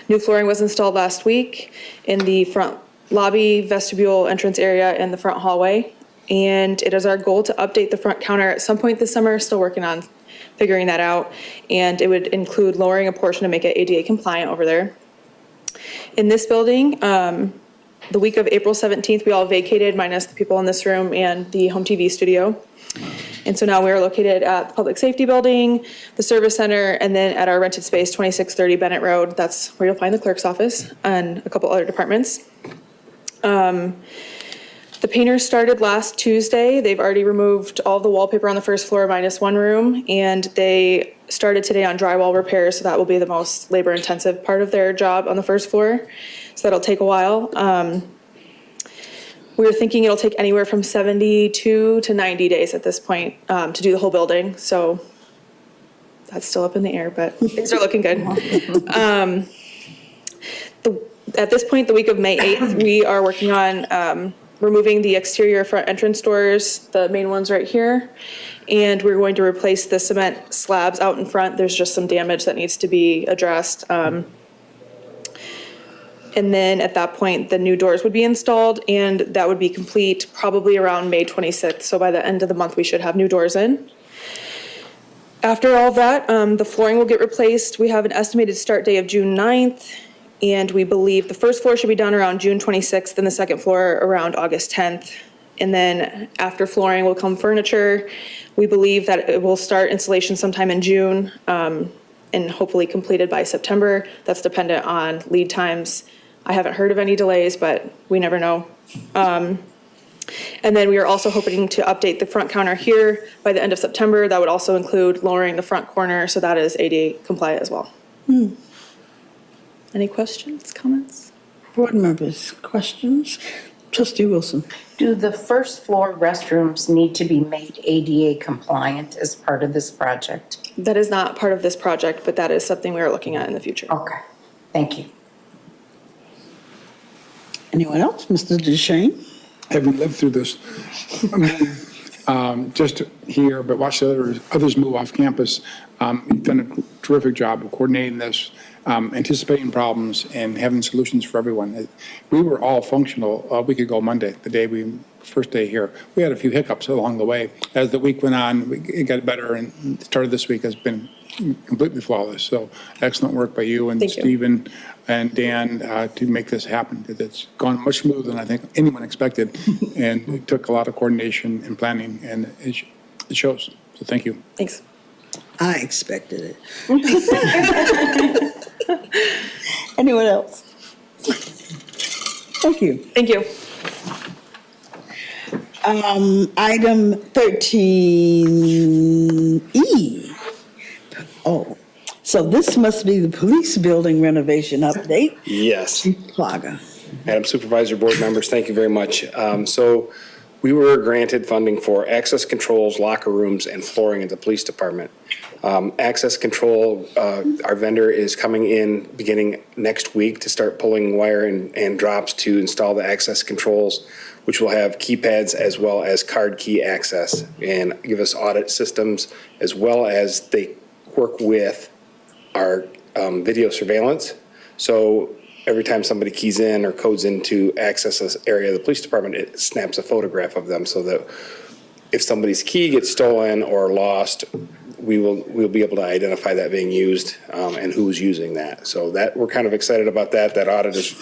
New flooring was installed last week in the front lobby, vestibule, entrance area, and the front hallway. And it is our goal to update the front counter at some point this summer, still working on figuring that out. And it would include lowering a portion to make it ADA compliant over there. In this building, the week of April 17th, we all vacated, minus the people in this room and the home TV studio. And so now we are located at the Public Safety Building, the Service Center, and then at our rented space, 2630 Bennett Road. That's where you'll find the clerk's office and a couple other departments. The painters started last Tuesday. They've already removed all the wallpaper on the first floor minus one room, and they started today on drywall repairs, so that will be the most labor-intensive part of their job on the first floor. So that'll take a while. We're thinking it'll take anywhere from 72 to 90 days at this point to do the whole building. So that's still up in the air, but things are looking good. At this point, the week of May 8th, we are working on removing the exterior front entrance doors, the main ones right here. And we're going to replace the cement slabs out in front. There's just some damage that needs to be addressed. And then at that point, the new doors would be installed, and that would be complete probably around May 26th. So by the end of the month, we should have new doors in. After all that, the flooring will get replaced. We have an estimated start date of June 9th, and we believe the first floor should be done around June 26th, and the second floor around August 10th. And then after flooring will come furniture. We believe that it will start installation sometime in June, and hopefully completed by September. That's dependent on lead times. I haven't heard of any delays, but we never know. And then we are also hoping to update the front counter here by the end of September. That would also include lowering the front corner, so that is ADA compliant as well. Any questions, comments? Board members, questions? Trustee Wilson. Do the first floor restrooms need to be made ADA compliant as part of this project? That is not part of this project, but that is something we are looking at in the future. Okay, thank you. Anyone else? Mr. DeShane? Having lived through this just here, but watched others move off campus, you've done a terrific job of coordinating this, anticipating problems, and having solutions for everyone. We were all functional a week ago Monday, first day here. We had a few hiccups along the way. As the week went on, it got better, and started this week has been completely flawless. So excellent work by you and Stephen and Dan to make this happen. It's gone much smoother than I think anyone expected, and it took a lot of coordination and planning, and it shows. So thank you. Thanks. I expected it. Anyone else? Thank you. Thank you. Item 13E. Oh, so this must be the police building renovation update. Yes. Chief Plaga. Madam Supervisor, board members, thank you very much. So we were granted funding for access controls, locker rooms, and flooring at the police department. Access control, our vendor is coming in beginning next week to start pulling wire and drops to install the access controls, which will have keypads as well as card key access, and give us audit systems, as well as they work with our video surveillance. So every time somebody keys in or codes into access this area of the police department, it snaps a photograph of them, so that if somebody's key gets stolen or lost, we'll be able to identify that being used and who's using that. So that we're kind of excited about that. That audit is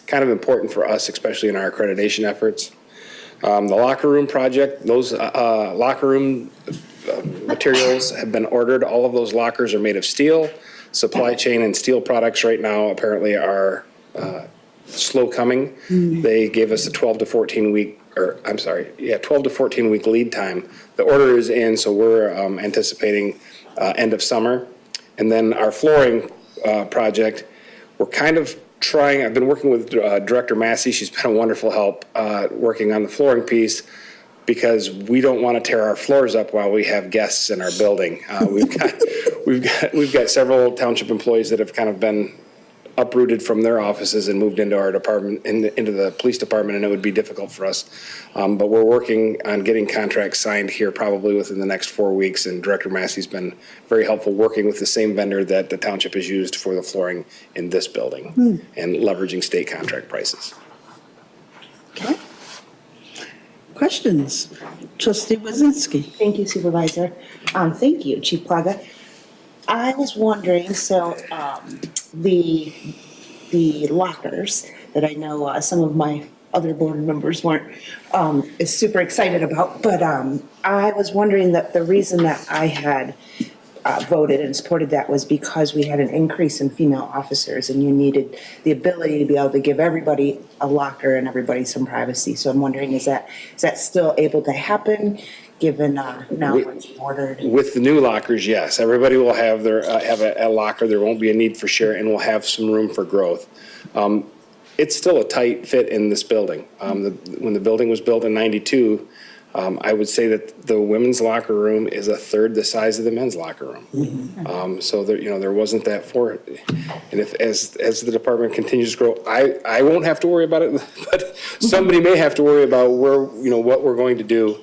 kind of important for us, especially in our accreditation efforts. The locker room project, those locker room materials have been ordered. All of those lockers are made of steel. Supply chain and steel products right now apparently are slow coming. They gave us a 12 to 14 week, 12 to 14 week lead time. The order is in, so we're anticipating end of summer. And then our flooring project, we're kind of trying, I've been working with Director Massey. She's been a wonderful help working on the flooring piece, because we don't want to tear our floors up while we have guests in our building. We've got several township employees that have kind of been uprooted from their offices and moved into our department, into the police department, and it would be difficult for us. But we're working on getting contracts signed here probably within the next 4 weeks, and Director Massey's been very helpful working with the same vendor that the township has used for the flooring in this building and leveraging state contract prices. Okay. Questions? Trustee Wazinski. Thank you, Supervisor. Thank you, Chief Plaga. I was wondering, so the lockers that I know some of my other board members weren't is super excited about, but I was wondering that the reason that I had voted and supported that was because we had an increase in female officers, and you needed the ability to be able to give everybody a locker and everybody some privacy. So I'm wondering, is that still able to happen, given now what's ordered? With the new lockers, yes. Everybody will have their have a locker. There won't be a need for share, and we'll have some room for growth. It's still a tight fit in this building. When the building was built in '92, I would say that the women's locker room is a third the size of the men's locker room. So there wasn't that for it. And as the department continues to grow, I won't have to worry about it, but somebody may have to worry about what we're going to do,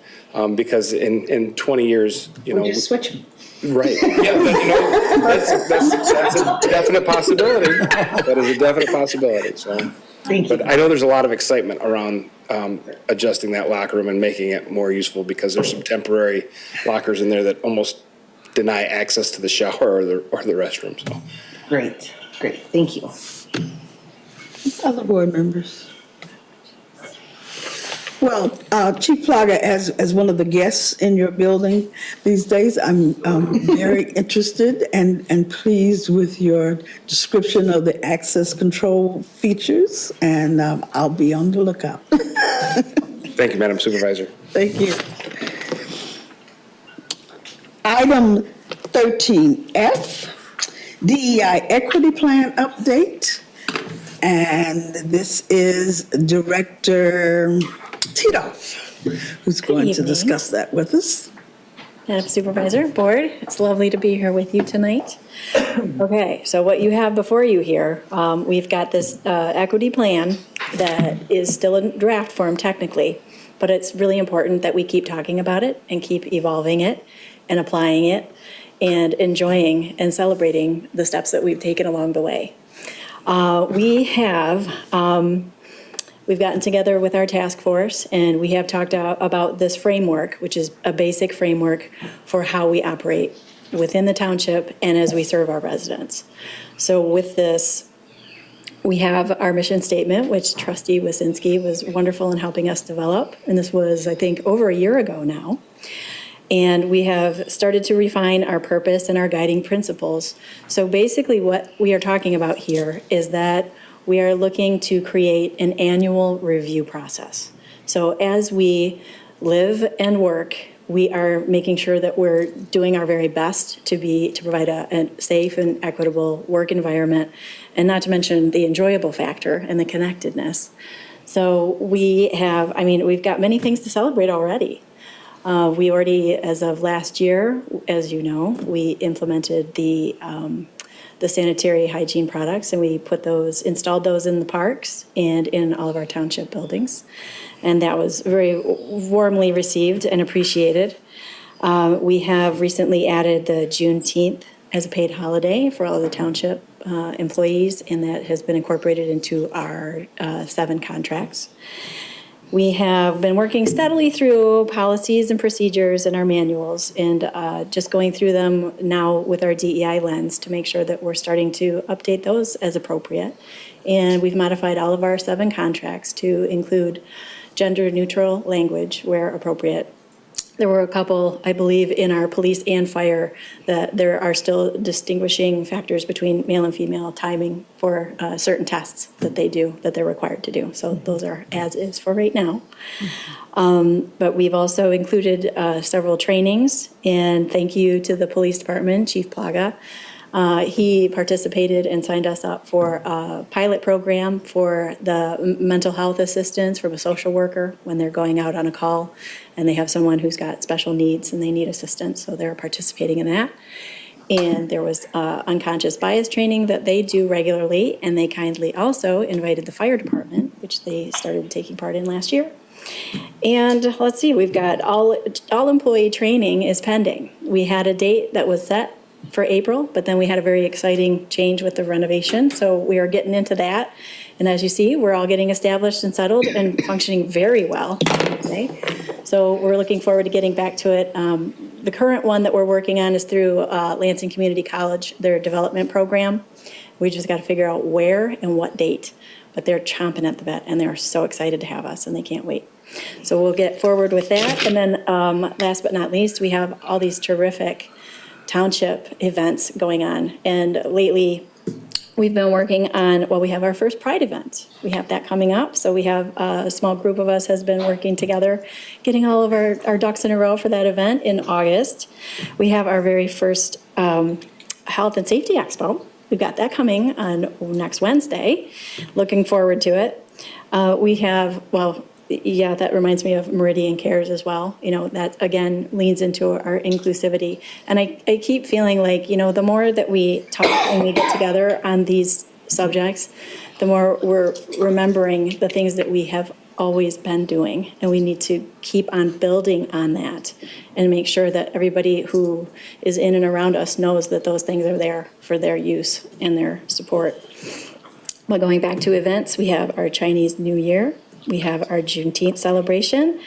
because in 20 years, We'll just switch them. Right. Yeah, that's a definite possibility. That is a definite possibility. So, Thank you. but I know there's a lot of excitement around adjusting that locker room and making it more useful, because there's some temporary lockers in there that almost deny access to the shower or the restroom. So. Great. Thank you. Other board members? Well, Chief Plaga, as one of the guests in your building these days, I'm very interested and pleased with your description of the access control features, and I'll be on the lookout. Thank you, Madam Supervisor. Thank you. Item 13F, DEI Equity Plan Update. And this is Director Titoff, who's going to discuss that with us. Madam Supervisor, Board, it's lovely to be here with you tonight. Okay, so what you have before you here, we've got this equity plan that is still in draft form technically, but it's really important that we keep talking about it and keep evolving it and applying it and enjoying and celebrating the steps that we've taken along the way. We've gotten together with our task force, and we have talked about this framework, which is a basic framework for how we operate within the township and as we serve our residents. So with this, we have our mission statement, which Trustee Wazinski was wonderful in helping us develop, and this was, I think, over a year ago now. And we have started to refine our purpose and our guiding principles. So basically what we are talking about here is that we are looking to create an annual review process. So as we live and work, we are making sure that we're doing our very best to provide a safe and equitable work environment, and not to mention the enjoyable factor and the connectedness. So we've got many things to celebrate already. We already, as of last year, as you know, we implemented the sanitary hygiene products, and we installed those in the parks and in all of our township buildings. And that was very warmly received and appreciated. We have recently added the Juneteenth as a paid holiday for all of the township employees, and that has been incorporated into our 7 contracts. We have been working steadily through policies and procedures and our manuals, and just going through them now with our DEI lens to make sure that we're starting to update those as appropriate. And we've modified all of our 7 contracts to include gender-neutral language where appropriate. There were a couple, I believe, in our police and fire that there are still distinguishing factors between male and female timing for certain tests that they do, that they're required to do. So those are as is for right now. But we've also included several trainings, and thank you to the police department, Chief Plaga. He participated and signed us up for a pilot program for the mental health assistance from a social worker when they're going out on a call and they have someone who's got special needs and they need assistance, so they're participating in that. And there was unconscious bias training that they do regularly, and they kindly also invited the fire department, which they started taking part in last year. And let's see, we've got all employee training is pending. We had a date that was set for April, but then we had a very exciting change with the renovation, so we are getting into that. And as you see, we're all getting established and settled and functioning very well, I would say. So we're looking forward to getting back to it. The current one that we're working on is through Lansing Community College, their development program. We just got to figure out where and what date, but they're chomping at the bit and they're so excited to have us and they can't wait. So we'll get forward with that. And then last but not least, we have all these terrific township events going on. And lately, we've been working on, well, we have our first Pride event. We have that coming up. So we have a small group of us has been working together, getting all of our ducks in a row for that event in August. We have our very first Health and Safety Expo. We've got that coming on next Wednesday. Looking forward to it. We have, well, yeah, that reminds me of Meridian Cares as well. You know, that again leans into our inclusivity. And I keep feeling like, you know, the more that we talk and we get together on these subjects, the more we're remembering the things that we have always been doing. And we need to keep on building on that and make sure that everybody who is in and around us knows that those things are there for their use and their support. But going back to events, we have our Chinese New Year. We have our Juneteenth celebration,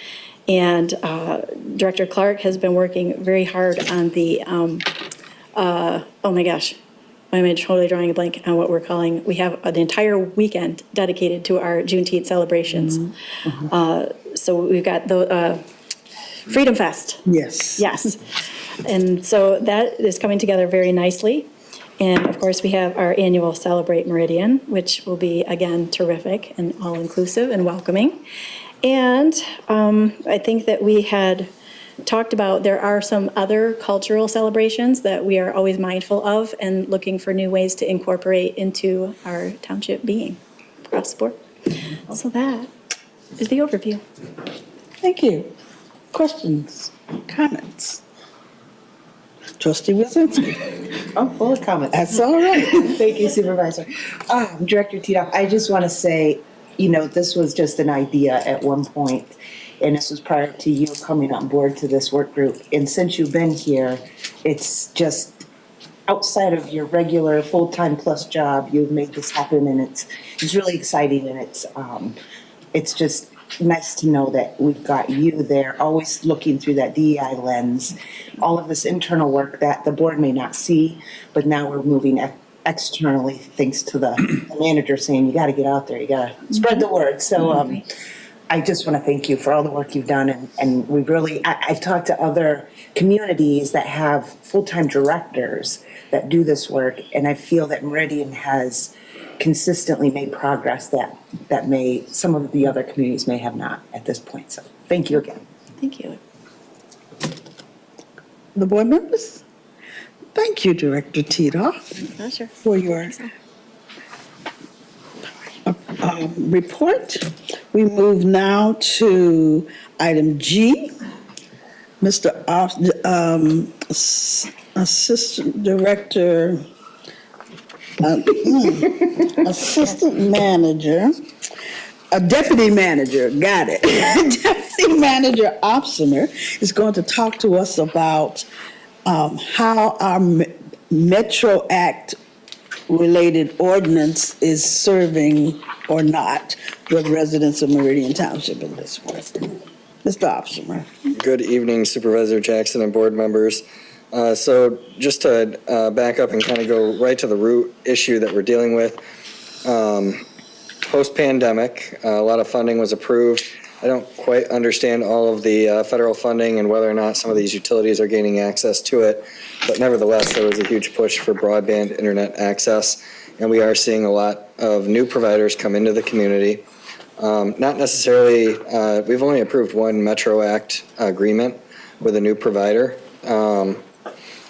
and Director Clark has been working very hard on the, oh my gosh, I'm totally drawing a blank on what we're calling, we have an entire weekend dedicated to our Juneteenth celebrations. So we've got the Freedom Fest. Yes. Yes. And so that is coming together very nicely. And of course, we have our annual Celebrate Meridian, which will be, again, terrific and all-inclusive and welcoming. And I think that we had talked about there are some other cultural celebrations that we are always mindful of and looking for new ways to incorporate into our township being across the board. So that is the overview. Thank you. Questions, comments? Trustee Wazinski. I'm full of comments. That's all right. Thank you, Supervisor. Director Tito, I just want to say, you know, this was just an idea at one point, and this was prior to you coming on board to this work group. And since you've been here, it's just outside of your regular full-time plus job, you've made this happen, and it's really exciting, and it's just nice to know that we've got you there, always looking through that DEI lens, all of this internal work that the board may not see, but now we're moving externally thanks to the manager saying, you got to get out there, you got to spread the word. So I just want to thank you for all the work you've done. And we really, I've talked to other communities that have full-time directors that do this work, and I feel that Meridian has consistently made progress that some of the other communities may have not at this point. So thank you again. Thank you. The board members? Thank you, Director Tito, Sure. for your report. We move now to item G. Mr. Assistant Director, Assistant Manager, a Deputy Manager, got it. Deputy Manager Optioner is going to talk to us about how our Metro Act related ordinance is serving or not the residents of Meridian Township in this way. Mr. Opsheimer. Good evening Supervisor Jackson and board members. So just to back up and kind of go right to the root issue that we're dealing with. Post-pandemic, a lot of funding was approved. I don't quite understand all of the federal funding and whether or not some of these utilities are gaining access to it. But nevertheless, there was a huge push for broadband internet access. And we are seeing a lot of new providers come into the community. Not necessarily, we've only approved one Metro Act agreement with a new provider,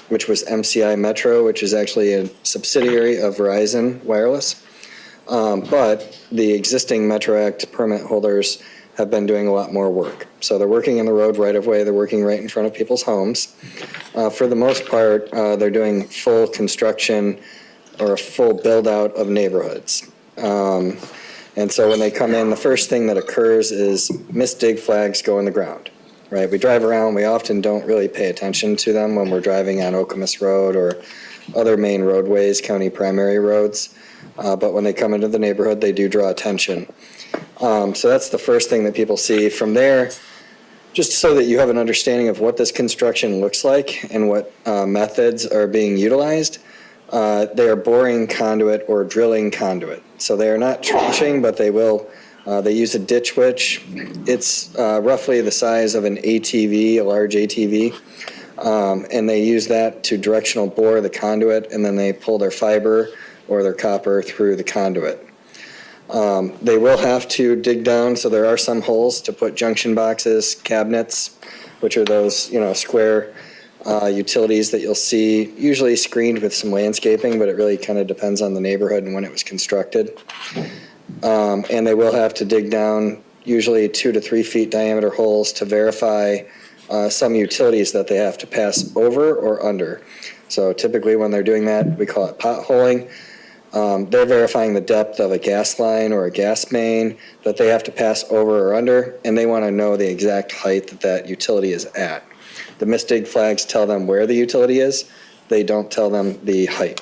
which was MCI Metro, which is actually a subsidiary of Verizon Wireless. But the existing Metro Act permit holders have been doing a lot more work. So they're working in the road right of way, they're working right in front of people's homes. For the most part, they're doing full construction or a full build out of neighborhoods. And so when they come in, the first thing that occurs is missed dig flags go in the ground, right? We drive around, we often don't really pay attention to them when we're driving on Okemos Road or other main roadways, county primary roads. But when they come into the neighborhood, they do draw attention. So that's the first thing that people see. From there, just so that you have an understanding of what this construction looks like and what methods are being utilized, they are boring conduit or drilling conduit. So they are not trenching, but they use a ditch witch. It's roughly the size of an ATV, a large ATV. And they use that to directional bore the conduit, and then they pull their fiber or their copper through the conduit. They will have to dig down, so there are some holes to put junction boxes, cabinets, which are those, square utilities that you'll see, usually screened with some landscaping, but it really kind of depends on the neighborhood and when it was constructed. And they will have to dig down usually 2 to 3 feet diameter holes to verify some utilities that they have to pass over or under. So typically when they're doing that, we call it potholing. They're verifying the depth of a gas line or a gas main that they have to pass over or under, and they want to know the exact height that that utility is at. The missed dig flags tell them where the utility is. They don't tell them the height,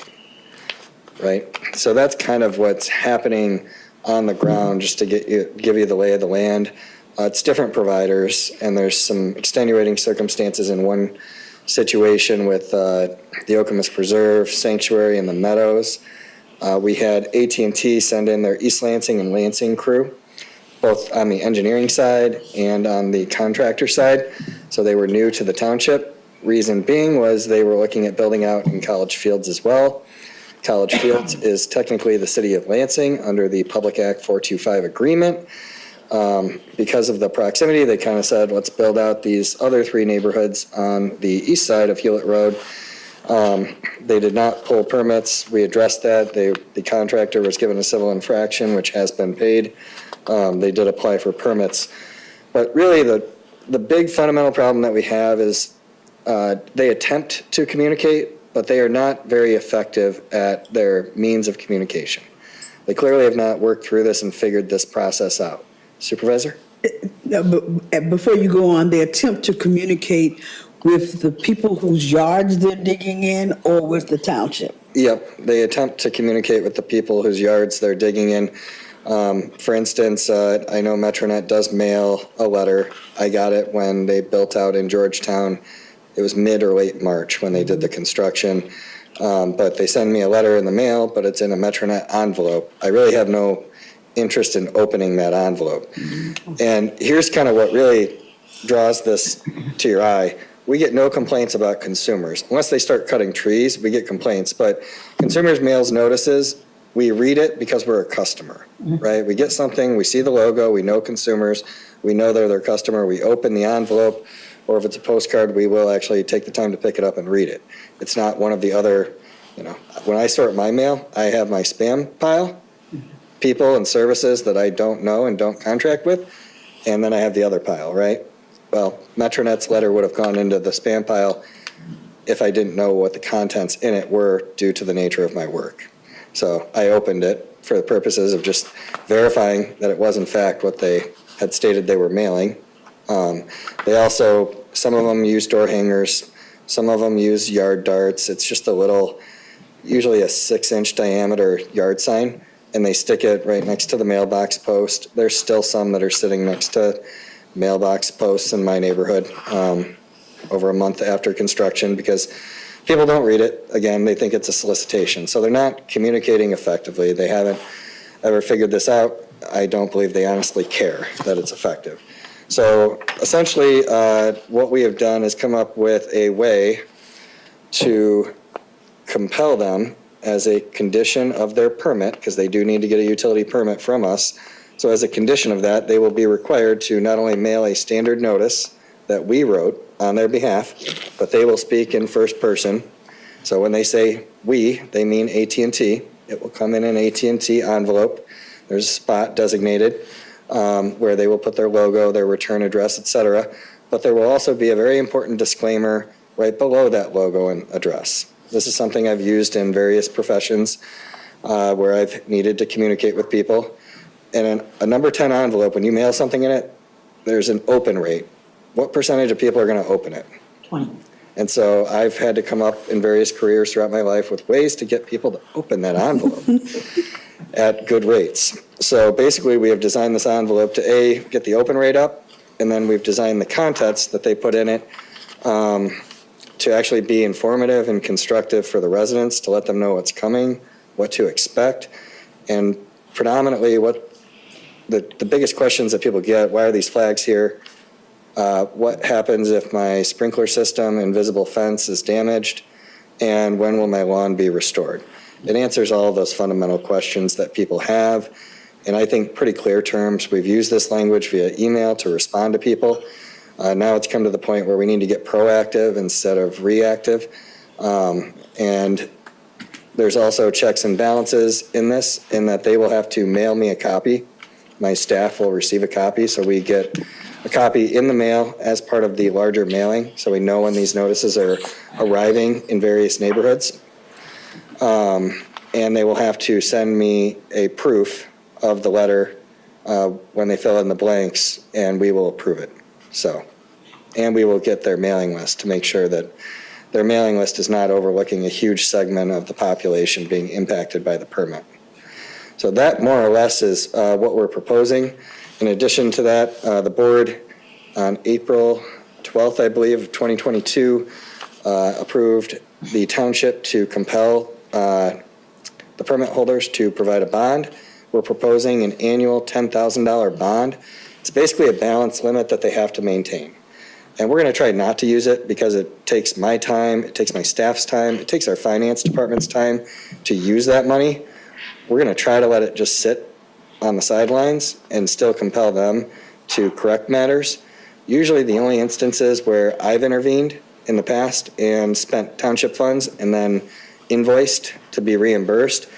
right? So that's kind of what's happening on the ground, just to give you the lay of the land. It's different providers, and there's some extenuating circumstances in one situation with the Okemos Preserve Sanctuary and the Meadows. We had AT&T send in their East Lansing and Lansing crew, both on the engineering side and on the contractor side. So they were new to the township. Reason being was they were looking at building out in College Fields as well. College Fields is technically the city of Lansing under the Public Act 425 agreement. Because of the proximity, they kind of said, let's build out these other 3 neighborhoods on the east side of Hewlett Road. They did not pull permits. We addressed that. The contractor was given a civil infraction, which has been paid. They did apply for permits. But really, the big fundamental problem that we have is they attempt to communicate, but they are not very effective at their means of communication. They clearly have not worked through this and figured this process out. Supervisor? Before you go on, they attempt to communicate with the people whose yards they're digging in or with the township? Yep, they attempt to communicate with the people whose yards they're digging in. For instance, I know Metronet does mail a letter. I got it when they built out in Georgetown. It was mid or late March when they did the construction. But they send me a letter in the mail, but it's in a Metronet envelope. I really have no interest in opening that envelope. And here's kind of what really draws this to your eye. We get no complaints about consumers. Unless they start cutting trees, we get complaints. But consumers mails notices, we read it because we're a customer, right? We get something, we see the logo, we know consumers, we know they're their customer, we open the envelope, or if it's a postcard, we will actually take the time to pick it up and read it. It's not one of the other, when I sort my mail, I have my spam pile, people and services that I don't know and don't contract with, and then I have the other pile, right? Well, Metronet's letter would have gone into the spam pile if I didn't know what the contents in it were due to the nature of my work. So I opened it for the purposes of just verifying that it was in fact what they had stated they were mailing. They also, some of them use door hangers, some of them use yard darts. It's just a little usually a 6-inch diameter yard sign, and they stick it right next to the mailbox post. There's still some that are sitting next to mailbox posts in my neighborhood over a month after construction because people don't read it. Again, they think it's a solicitation. So they're not communicating effectively. They haven't ever figured this out. I don't believe they honestly care that it's effective. So essentially, what we have done is come up with a way to compel them as a condition of their permit, because they do need to get a utility permit from us. So as a condition of that, they will be required to not only mail a standard notice that we wrote on their behalf, but they will speak in first person. So when they say we, they mean AT&T. It will come in an AT&T envelope. There's a spot designated where they will put their logo, their return address, et cetera. But there will also be a very important disclaimer right below that logo and address. This is something I've used in various professions where I've needed to communicate with people. And a number 10 envelope, when you mail something in it, there's an open rate. What percentage of people are going to open it? 20. And so I've had to come up in various careers throughout my life with ways to get people to open that envelope at good rates. So basically, we have designed this envelope to get the open rate up, and then we've designed the contents that they put in it to actually be informative and constructive for the residents, to let them know what's coming, what to expect, and predominantly what the biggest questions that people get: why are these flags here? What happens if my sprinkler system and visible fence is damaged? And when will my lawn be restored? It answers all of those fundamental questions that people have. And I think pretty clear terms. We've used this language via email to respond to people. Now it's come to the point where we need to get proactive instead of reactive. And there's also checks and balances in this, in that they will have to mail me a copy. My staff will receive a copy, so we get a copy in the mail as part of the larger mailing, so we know when these notices are arriving in various neighborhoods. And they will have to send me a proof of the letter when they fill in the blanks, and we will approve it. So, and we will get their mailing list to make sure that their mailing list is not overlooking a huge segment of the population being impacted by the permit. So that more or less is what we're proposing. In addition to that, the board on April 12th, I believe, of 2022, approved the township to compel the permit holders to provide a bond. We're proposing an annual $10,000 bond. It's basically a balance limit that they have to maintain. And we're going to try not to use it because it takes my time, it takes my staff's time, it takes our finance department's time to use that money. We're going to try to let it just sit on the sidelines and still compel them to correct matters. Usually the only instances where I've intervened in the past and spent township funds and then invoiced to be reimbursed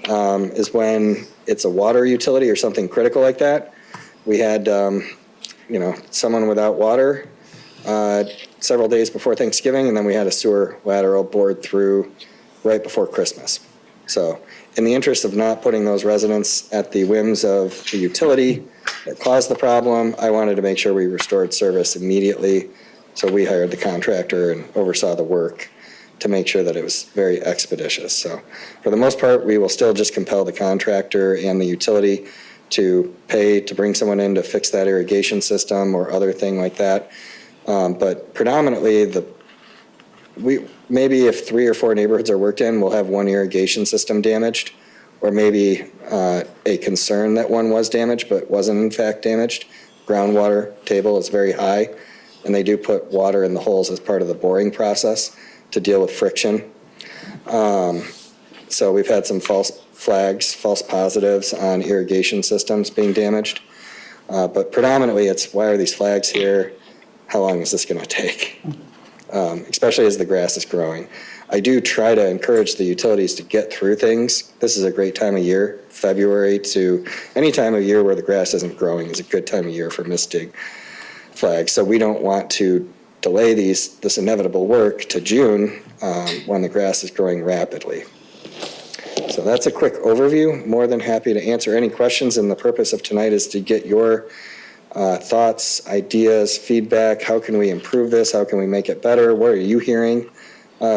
is when it's a water utility or something critical like that. We had, someone without water several days before Thanksgiving, and then we had a sewer lateral bored through right before Christmas. So in the interest of not putting those residents at the whims of the utility that caused the problem, I wanted to make sure we restored service immediately. So we hired the contractor and oversaw the work to make sure that it was very expeditious. So for the most part, we will still just compel the contractor and the utility to pay to bring someone in to fix that irrigation system or other thing like that. But predominantly, maybe if 3 or 4 neighborhoods are worked in, we'll have one irrigation system damaged, or maybe a concern that one was damaged but wasn't in fact damaged. Groundwater table is very high, and they do put water in the holes as part of the boring process to deal with friction. So we've had some false flags, false positives on irrigation systems being damaged. But predominantly it's, why are these flags here? How long is this going to take? Especially as the grass is growing. I do try to encourage the utilities to get through things. This is a great time of year. February to any time of year where the grass isn't growing is a good time of year for mistig flags. So we don't want to delay this inevitable work to June when the grass is growing rapidly. So that's a quick overview. More than happy to answer any questions, and the purpose of tonight is to get your thoughts, ideas, feedback. How can we improve this? How can we make it better? What are you hearing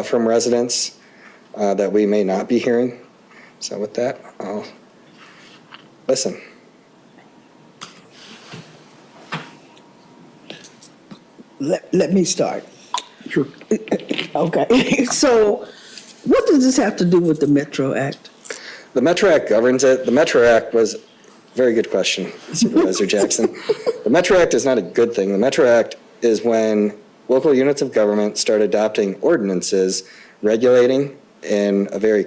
from residents? that we may not be hearing. So with that, I'll listen. Let me start. Sure. Okay, so what does this have to do with the Metro Act? The Metro Act governs it. The Metro Act was, very good question, Supervisor Jackson. The Metro Act is not a good thing. The Metro Act is when local units of government start adopting ordinances regulating in a very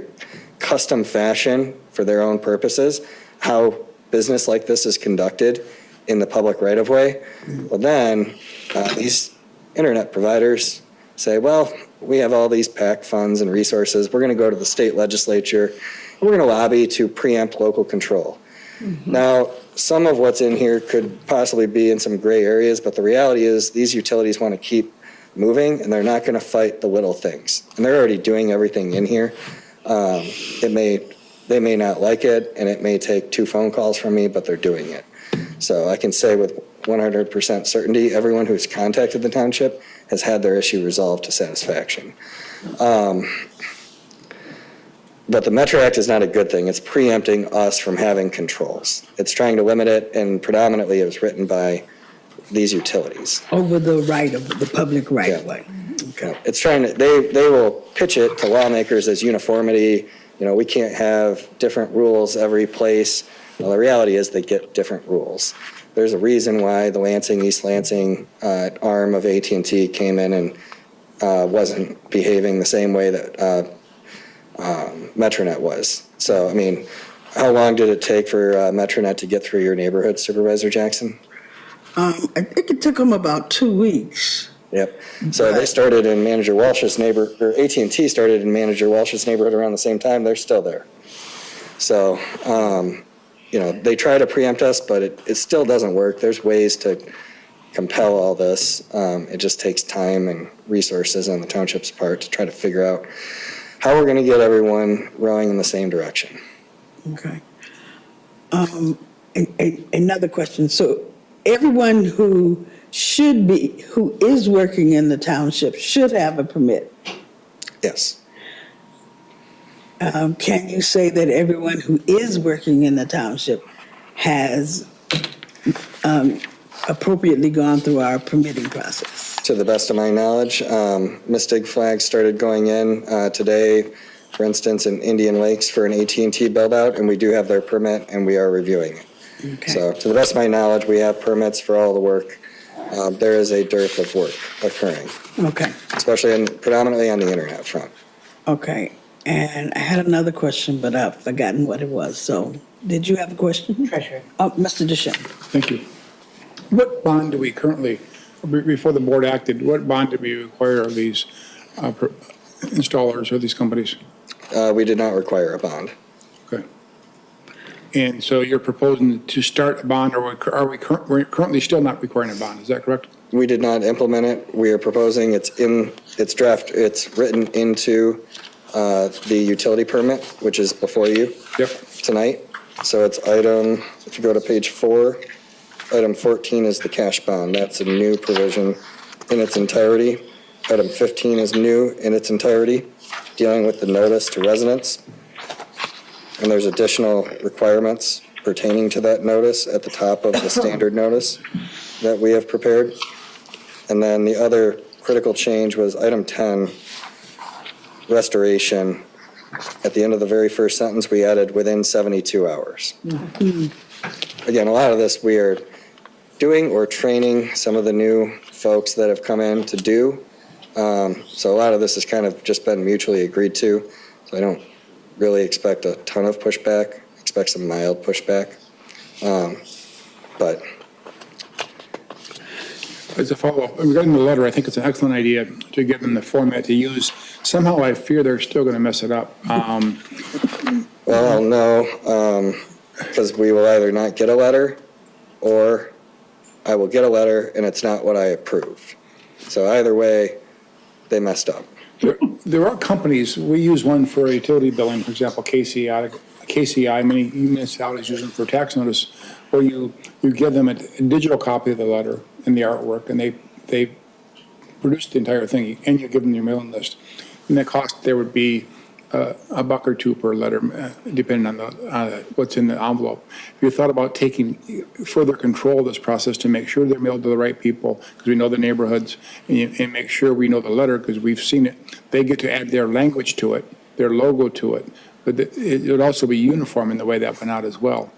custom fashion for their own purposes how business like this is conducted in the public right-of-way. Well, then these internet providers say, well, we have all these PAC funds and resources. We're going to go to the state legislature and we're going to lobby to preempt local control. Now, some of what's in here could possibly be in some gray areas, but the reality is these utilities want to keep moving and they're not going to fight the little things. And they're already doing everything in here. They may not like it and it may take 2 phone calls from me, but they're doing it. So I can say with 100% certainty, everyone who's contacted the township has had their issue resolved to satisfaction. But the Metro Act is not a good thing. It's preempting us from having controls. It's trying to limit it, and predominantly it was written by these utilities. Over the right of the public right of way. Okay. It's trying to, they will pitch it to lawmakers as uniformity. You know, we can't have different rules every place. Well, the reality is they get different rules. There's a reason why the Lansing, East Lansing arm of AT&T came in and wasn't behaving the same way that Metronet was. So, I mean, how long did it take for Metronet to get through your neighborhood, Supervisor Jackson? I think it took them about 2 weeks. Yep. So they started in Manager Walsh's or AT&T started in Manager Walsh's neighborhood around the same time. They're still there. So, you know, they try to preempt us, but it still doesn't work. There's ways to compel all this. It just takes time and resources on the township's part to try to figure out how we're going to get everyone rowing in the same direction. Okay. Another question. So everyone who is working in the township should have a permit? Yes. Can you say that everyone who is working in the township has appropriately gone through our permitting process? To the best of my knowledge, Mystic flags started going in today, for instance, in Indian Lakes for an AT&T build-out, and we do have their permit, and we are reviewing it. Okay. So to the best of my knowledge, we have permits for all the work. There is a dearth of work occurring. Okay. Especially predominantly on the internet front. Okay. And I had another question, but I've forgotten what it was. So did you have a question? Treasurer. Mr. Deschamps. Thank you. What bond do we currently, before the board acted, what bond did we require of these installers or these companies? We did not require a bond. Okay. And so you're proposing to start a bond, or we're currently still not requiring a bond, is that correct? We did not implement it. We are proposing it's written into the utility permit, which is before you tonight. So it's if you go to page 4, item 14 is the cash bond. That's a new provision in its entirety. Item 15 is new in its entirety, dealing with the notice to residents. And there's additional requirements pertaining to that notice at the top of the standard notice that we have prepared. And then the other critical change was item 10, restoration. At the end of the very first sentence, we added within 72 hours. Again, a lot of this we are doing or training some of the new folks that have come in to do. So a lot of this has kind of just been mutually agreed to. So I don't really expect a ton of pushback, expect some mild pushback. But As a follow-up, regarding the letter, I think it's an excellent idea to give them the format to use. Somehow I fear they're still going to mess it up. Well, no, because we will either not get a letter or I will get a letter and it's not what I approved. So either way, they messed up. There are companies, we use one for utility billing, for example, KCI, many municipalities use them for tax notice, where you give them a digital copy of the letter and the artwork, and they produce the entire thing, and you give them your mailing list. And the cost there would be a buck or two per letter, depending on what's in the envelope. If you thought about taking further control of this process to make sure they're mailed to the right people, because we know the neighborhoods, and make sure we know the letter, because we've seen it, they get to add their language to it, their logo to it, but it would also be uniform in the way that went out as well.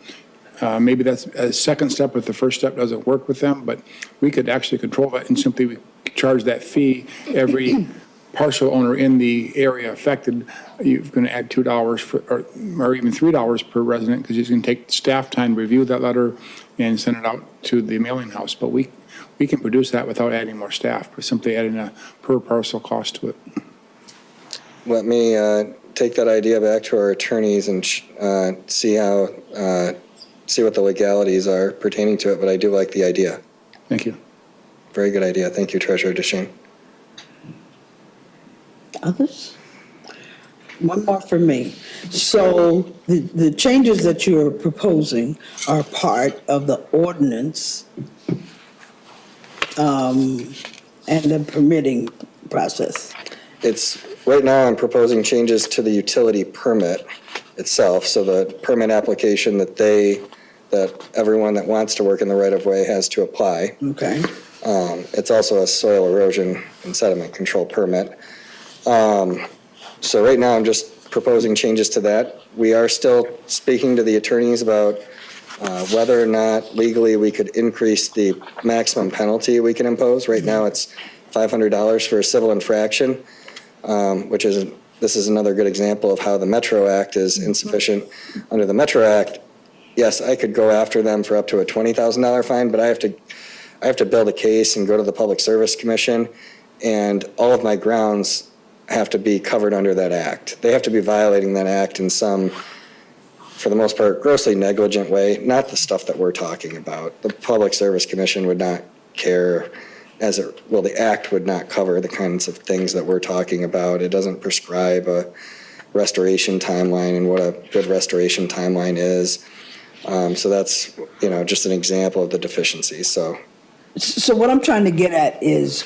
Maybe that's a second step if the first step doesn't work with them, but we could actually control that and simply charge that fee every parcel owner in the area affected. You're going to add $2 or even $3 per resident, because it's going to take staff time to review that letter and send it out to the mailing house. But we can produce that without adding more staff, but simply adding a per parcel cost to it. Let me take that idea back to our attorneys and see what the legalities are pertaining to it, but I do like the idea. Thank you. Very good idea. Thank you, Treasurer DeShane. Others? One more for me. So the changes that you're proposing are part of the ordinance and the permitting process. Right now I'm proposing changes to the utility permit itself, so the permit application that everyone that wants to work in the right-of-way has to apply. Okay. It's also a soil erosion and sediment control permit. So right now, I'm just proposing changes to that. We are still speaking to the attorneys about whether or not legally we could increase the maximum penalty we can impose. Right now, it's $500 for a civil infraction, this is another good example of how the Metro Act is insufficient. Under the Metro Act, yes, I could go after them for up to a $20,000 fine, but I have to build a case and go to the Public Service Commission, and all of my grounds have to be covered under that act. They have to be violating that act in some, for the most part, grossly negligent way, not the stuff that we're talking about. The Public Service Commission would not care the act would not cover the kinds of things that we're talking about. It doesn't prescribe a restoration timeline and what a good restoration timeline is. So that's, just an example of the deficiencies, So what I'm trying to get at is,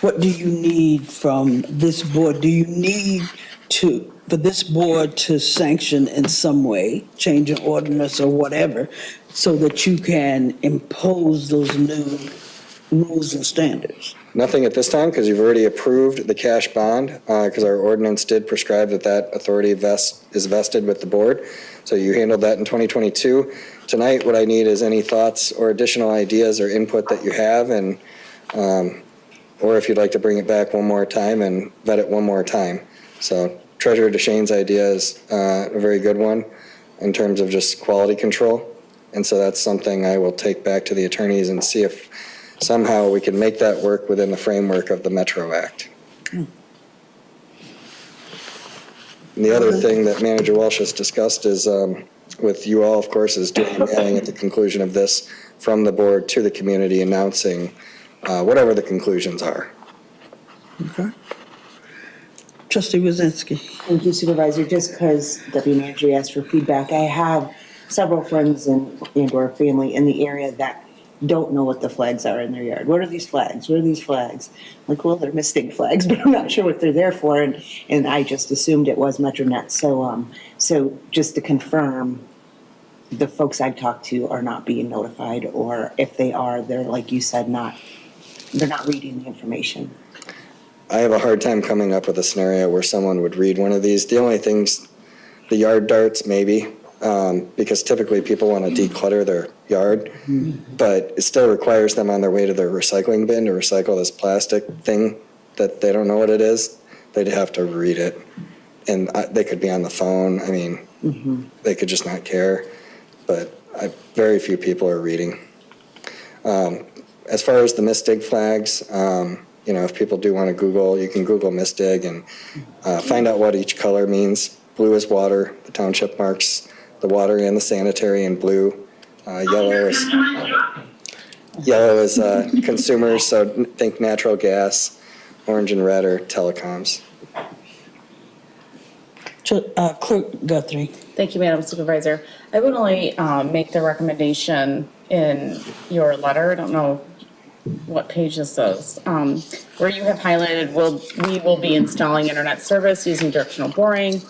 what do you need from this board? Do you need for this board to sanction in some way, change an ordinance or whatever, so that you can impose those new rules and standards? Nothing at this time, because you've already approved the cash bond, because our ordinance did prescribe that authority is vested with the board. So you handled that in 2022. Tonight, what I need is any thoughts or additional ideas or input that you have, and or if you'd like to bring it back one more time and vet it one more time. So Treasurer DeShane's idea is a very good one in terms of just quality control. And so that's something I will take back to the attorneys and see if somehow we can make that work within the framework of the Metro Act. And the other thing that Manager Walsh has discussed is with you all, of course, is doing mailing at the conclusion of this from the board to the community, announcing whatever the conclusions are. Okay. Trustee Wazinski. Thank you, Supervisor. Just because Deputy Manager asked for feedback, I have several friends and/or family in the area that don't know what the flags are in their yard. What are these flags? What are these flags? Like, well, they're mistake flags, but I'm not sure what they're there for, and I just assumed it was MetroNet. So just to confirm, the folks I've talked to are not being notified, or if they are, they're, like you said, they're not reading the information. I have a hard time coming up with a scenario where someone would read one of these. The only things, the yard darts maybe, because typically people want to declutter their yard, but it still requires them on their way to their recycling bin to recycle this plastic thing that they don't know what it is. They'd have to read it, and they could be on the phone. I mean, they could just not care, but very few people are reading. As far as the misdig flags, if people do want to Google, you can Google misdig and find out what each color means. Blue is water. The township marks the water and the sanitary in blue. Yellow is consumers, so think natural gas. Orange and red are telecoms. Clerk Guthrie. Thank you, Madam Supervisor. I would only make the recommendation in your letter. I don't know what page this is, where you have highlighted, we will be installing internet service using directional boring.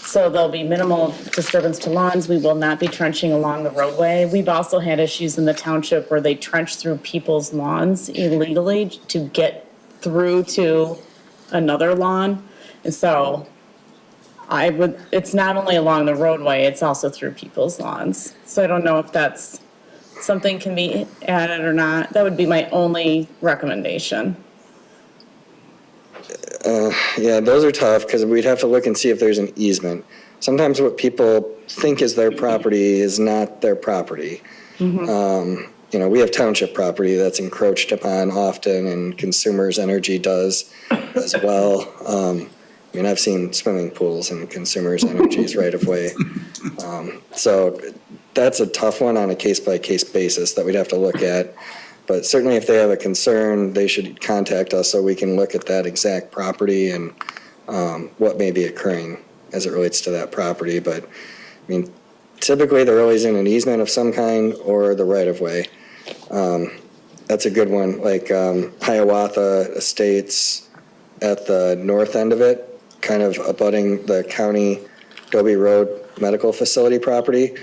So there'll be minimal disturbance to lawns. We will not be trenching along the roadway. We've also had issues in the township where they trench through people's lawns illegally to get through to another lawn. And so it's not only along the roadway, it's also through people's lawns. So I don't know if that's something can be added or not. That would be my only recommendation. Yeah, those are tough because we'd have to look and see if there's an easement. Sometimes what people think is their property is not their property. You know, we have township property that's encroached upon often, and Consumers Energy does as well. I mean, I've seen swimming pools in Consumers Energy's right of way. So that's a tough one on a case-by-case basis that we'd have to look at. But certainly if they have a concern, they should contact us so we can look at that exact property and what may be occurring as it relates to that property. But, I mean, typically they're always in an easement of some kind or the right-of-way. That's a good one, like Hiawatha Estates at the north end of it, kind of abutting the county Dobie Road Medical Facility property.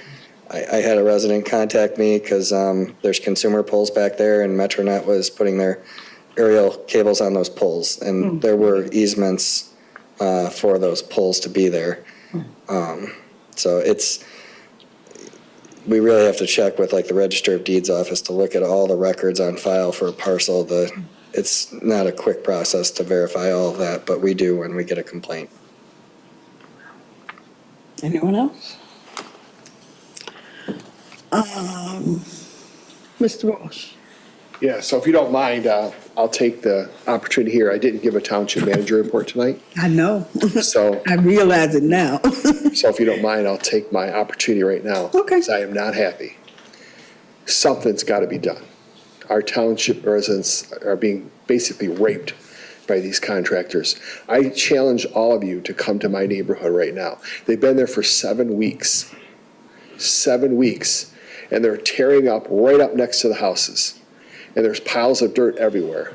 I had a resident contact me because there's consumer poles back there, and Metronet was putting their aerial cables on those poles, and there were easements for those poles to be there. So we really have to check with like the Register of Deeds office to look at all the records on file for a parcel. It's not a quick process to verify all of that, but we do when we get a complaint. Anyone else? Mr. Walsh. Yeah, so if you don't mind, I'll take the opportunity here. I didn't give a township manager report tonight, I know. so I realize it now. so if you don't mind, I'll take my opportunity right now. Okay. Because I am not happy. Something's got to be done. Our township residents are being basically raped by these contractors. I challenge all of you to come to my neighborhood right now. They've been there for 7 weeks. 7 weeks. And they're tearing up right up next to the houses. And there's piles of dirt everywhere.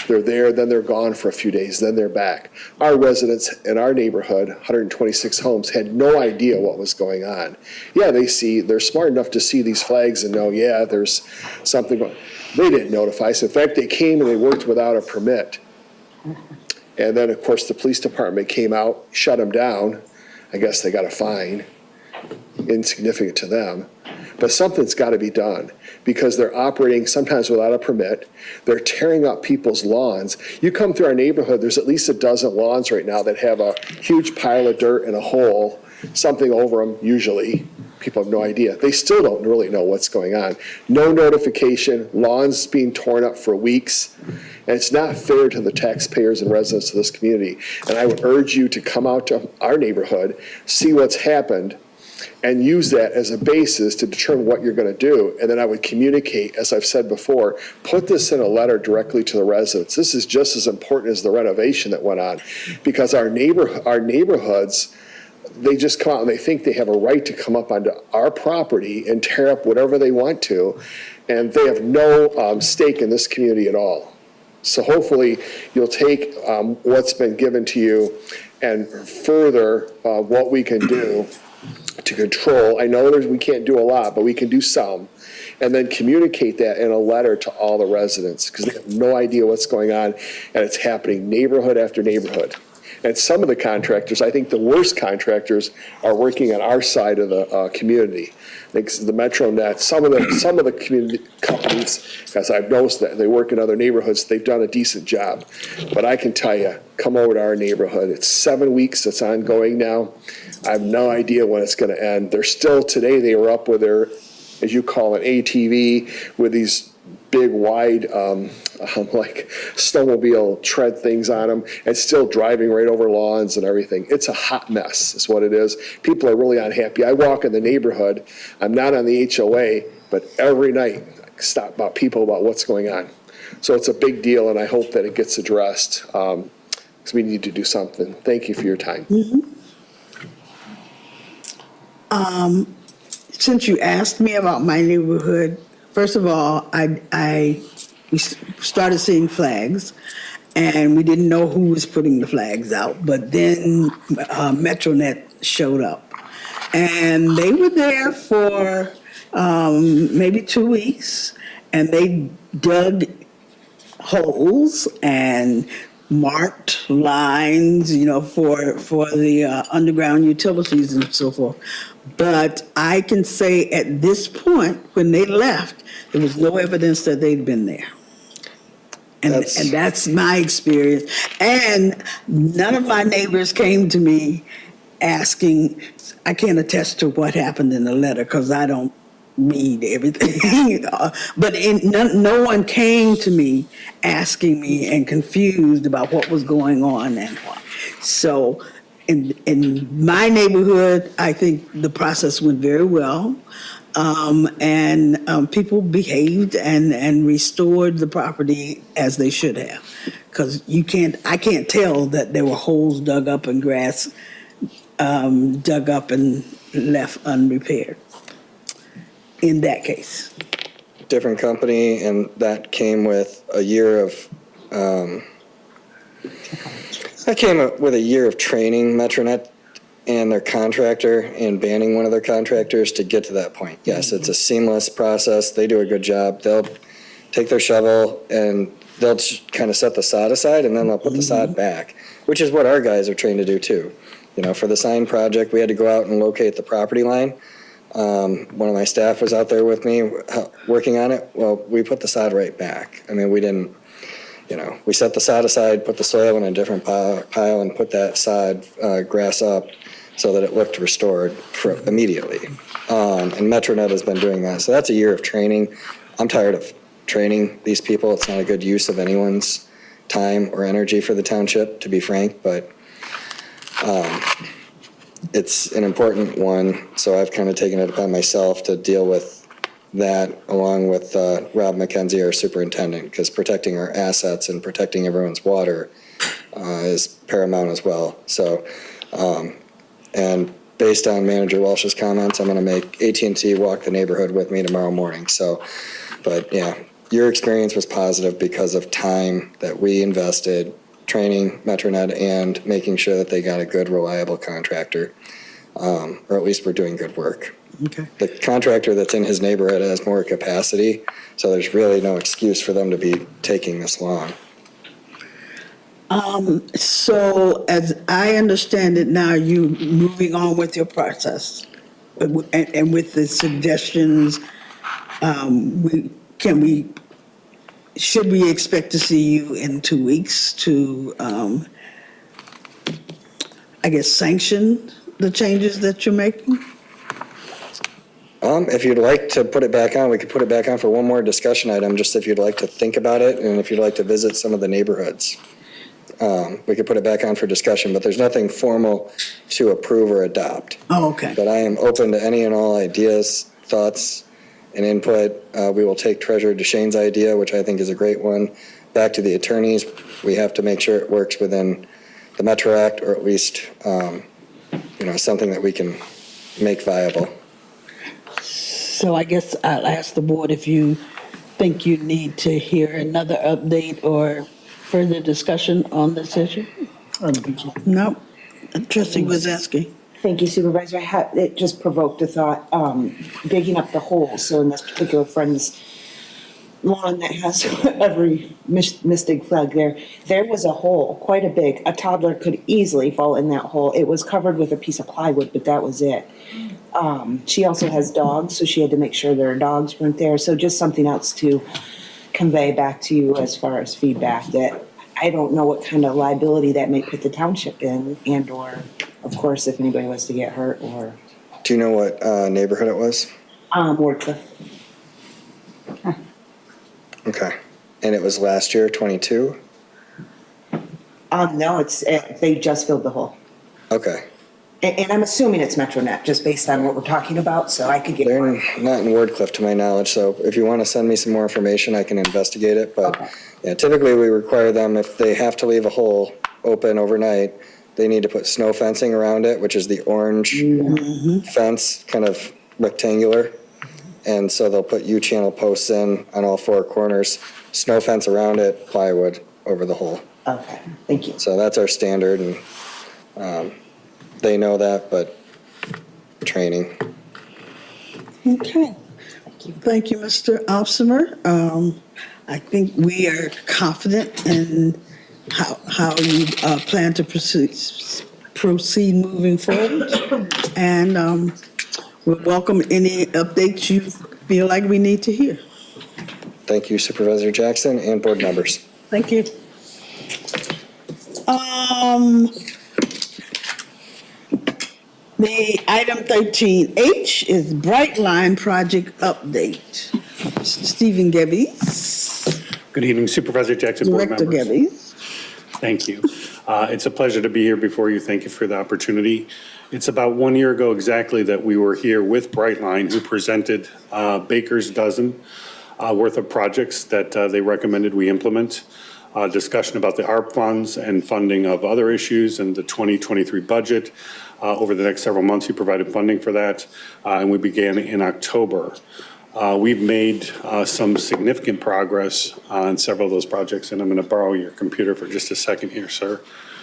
They're there, then they're gone for a few days, then they're back. Our residents in our neighborhood, 126 homes, had no idea what was going on. Yeah, they're smart enough to see these flags and know, yeah, there's something going on. They didn't notify us. In fact, they came and they worked without a permit. And then, of course, the police department came out, shut them down. I guess they got a fine, insignificant to them. But something's got to be done because they're operating sometimes without a permit. They're tearing up people's lawns. You come through our neighborhood, there's at least a dozen lawns right now that have a huge pile of dirt and a hole, something over them usually. People have no idea. They still don't really know what's going on. No notification, lawns being torn up for weeks. And it's not fair to the taxpayers and residents of this community. And I would urge you to come out to our neighborhood, see what's happened, and use that as a basis to determine what you're going to do. And then I would communicate, as I've said before, put this in a letter directly to the residents. This is just as important as the renovation that went on, because our neighborhoods, they just come out and they think they have a right to come up onto our property and tear up whatever they want to, and they have no stake in this community at all. So hopefully you'll take what's been given to you and further what we can do to control. I know we can't do a lot, but we can do some. And then communicate that in a letter to all the residents, because they have no idea what's going on, and it's happening neighborhood after neighborhood. And some of the contractors, I think the worst contractors, are working on our side of the community. I think the MetroNet, some of the community companies, because I've noticed that they work in other neighborhoods, they've done a decent job. But I can tell you, come over to our neighborhood. It's 7 weeks. It's ongoing now. I have no idea when it's going to end. They're still, today they were up with their, as you call it, ATV, with these big, wide, like snowmobile tread things on them, and still driving right over lawns and everything. It's a hot mess, is what it is. People are really unhappy. I walk in the neighborhood. I'm not on the HOA, but every night I stop about people about what's going on. So it's a big deal, and I hope that it gets addressed, because we need to do something. Thank you for your time. Since you asked me about my neighborhood, first of all, I started seeing flags, and we didn't know who was putting the flags out. But then MetroNet showed up, and they were there for maybe 2 weeks, and they dug holes and marked lines, for the underground utilities and so forth. But I can say at this point, when they left, there was no evidence that they'd been there. And that's my experience. And none of my neighbors came to me asking. I can't attest to what happened in the letter because I don't read everything. But no one came to me asking me and confused about what was going on and what. So in my neighborhood, I think the process went very well. And people behaved and restored the property as they should have. Because I can't tell that there were holes dug up and grass dug up and left unrepaired in that case. Different company, and that came with a year of, training, Metronet and their contractor, and banning one of their contractors to get to that point. Yes, it's a seamless process. They do a good job. They'll take their shovel and they'll kind of set the sod aside, and then they'll put the sod back, which is what our guys are trained to do too. For the sign project, we had to go out and locate the property line. One of my staff was out there with me working on it. Well, we put the sod right back. I mean, we didn't, we set the sod aside, put the soil in a different pile, and put that sod grass up so that it looked restored immediately. And Metronet has been doing that. So that's a year of training. I'm tired of training these people. It's not a good use of anyone's time or energy for the township, to be frank, but it's an important one. So I've kind of taken it upon myself to deal with that along with Rob McKenzie, our superintendent, because protecting our assets and protecting everyone's water is paramount as well. So, and based on Manager Walsh's comments, I'm going to make AT&T walk the neighborhood with me tomorrow morning. So, but yeah, your experience was positive because of time that we invested training Metronet and making sure that they got a good, reliable contractor, or at least we're doing good work. Okay. The contractor that's in his neighborhood has more capacity, so there's really no excuse for them to be taking this long. So as I understand it now, you moving on with your process and with the suggestions, should we expect to see you in 2 weeks to, sanction the changes that you're making? If you'd like to put it back on, we could put it back on for one more discussion item, just if you'd like to think about it, and if you'd like to visit some of the neighborhoods. We could put it back on for discussion, but there's nothing formal to approve or adopt. Oh, okay. But I am open to any and all ideas, thoughts, and input. We will take Treasurer DeShane's idea, which I think is a great one, back to the attorneys. We have to make sure it works within the Metro Act, or at least, something that we can make viable. So I guess I'll ask the board if you think you need to hear another update or further discussion on this issue? I don't think so. No. Trustee Wazowski. Thank you, Supervisor. It just provoked a thought, digging up the holes. So in this particular friend's lawn that has every mystic flag there was a hole, quite a big. A toddler could easily fall in that hole. It was covered with a piece of plywood, but that was it. She also has dogs, so she had to make sure their dogs weren't there. So just something else to convey back to you as far as feedback, that I don't know what kind of liability that may put the township in, and or, of course, if anybody was to get hurt or. Do you know what neighborhood it was? Wardcliff. Okay. And it was last year, 22? No, they just filled the hole. Okay. And I'm assuming it's Metronet, just based on what we're talking about, so I could get. They're not in Wardcliff to my knowledge, so if you want to send me some more information, I can investigate it. But Okay. yeah, typically we require them, if they have to leave a hole open overnight, they need to put snow fencing around it, which is the orange fence, kind of rectangular. And so they'll put U-channel posts in on all four corners snow fence around it, plywood over the hole. Okay, thank you. So that's our standard, and they know that, but training. Okay. Thank you, Mr. Alzheimer. I think we are confident in how you plan to proceed moving forward. And we'll welcome any updates you feel like we need to hear. Thank you, Supervisor Jackson and board members. Thank you. The item 13H is Bright Line Project Update. Stephen Gebbies. Good evening, Supervisor Jackson, board Director members. Gebbies. Thank you. It's a pleasure to be here before you. Thank you for the opportunity. It's about 1 year ago exactly that we were here with Brightline, who presented Baker's dozen worth of projects that they recommended we implement. Discussion about the ARP funds and funding of other issues and the 2023 budget. Over the next several months, he provided funding for that, and we began in October. We've made some significant progress on several of those projects, and I'm going to borrow your computer for just a second here, sir.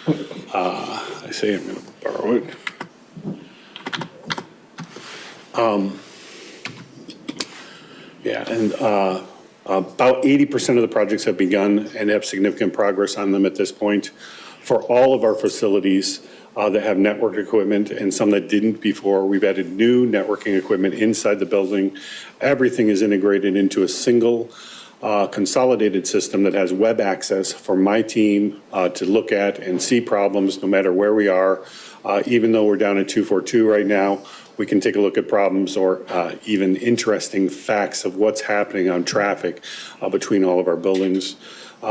I say I'm going to borrow it. About 80% of the projects have begun and have significant progress on them at this point. For all of our facilities that have network equipment and some that didn't before, we've added new networking equipment inside the building. Everything is integrated into a single consolidated system that has web access for my team to look at and see problems no matter where we are. Even though we're down at 242 right now, we can take a look at problems or even interesting facts of what's happening on traffic between all of our buildings.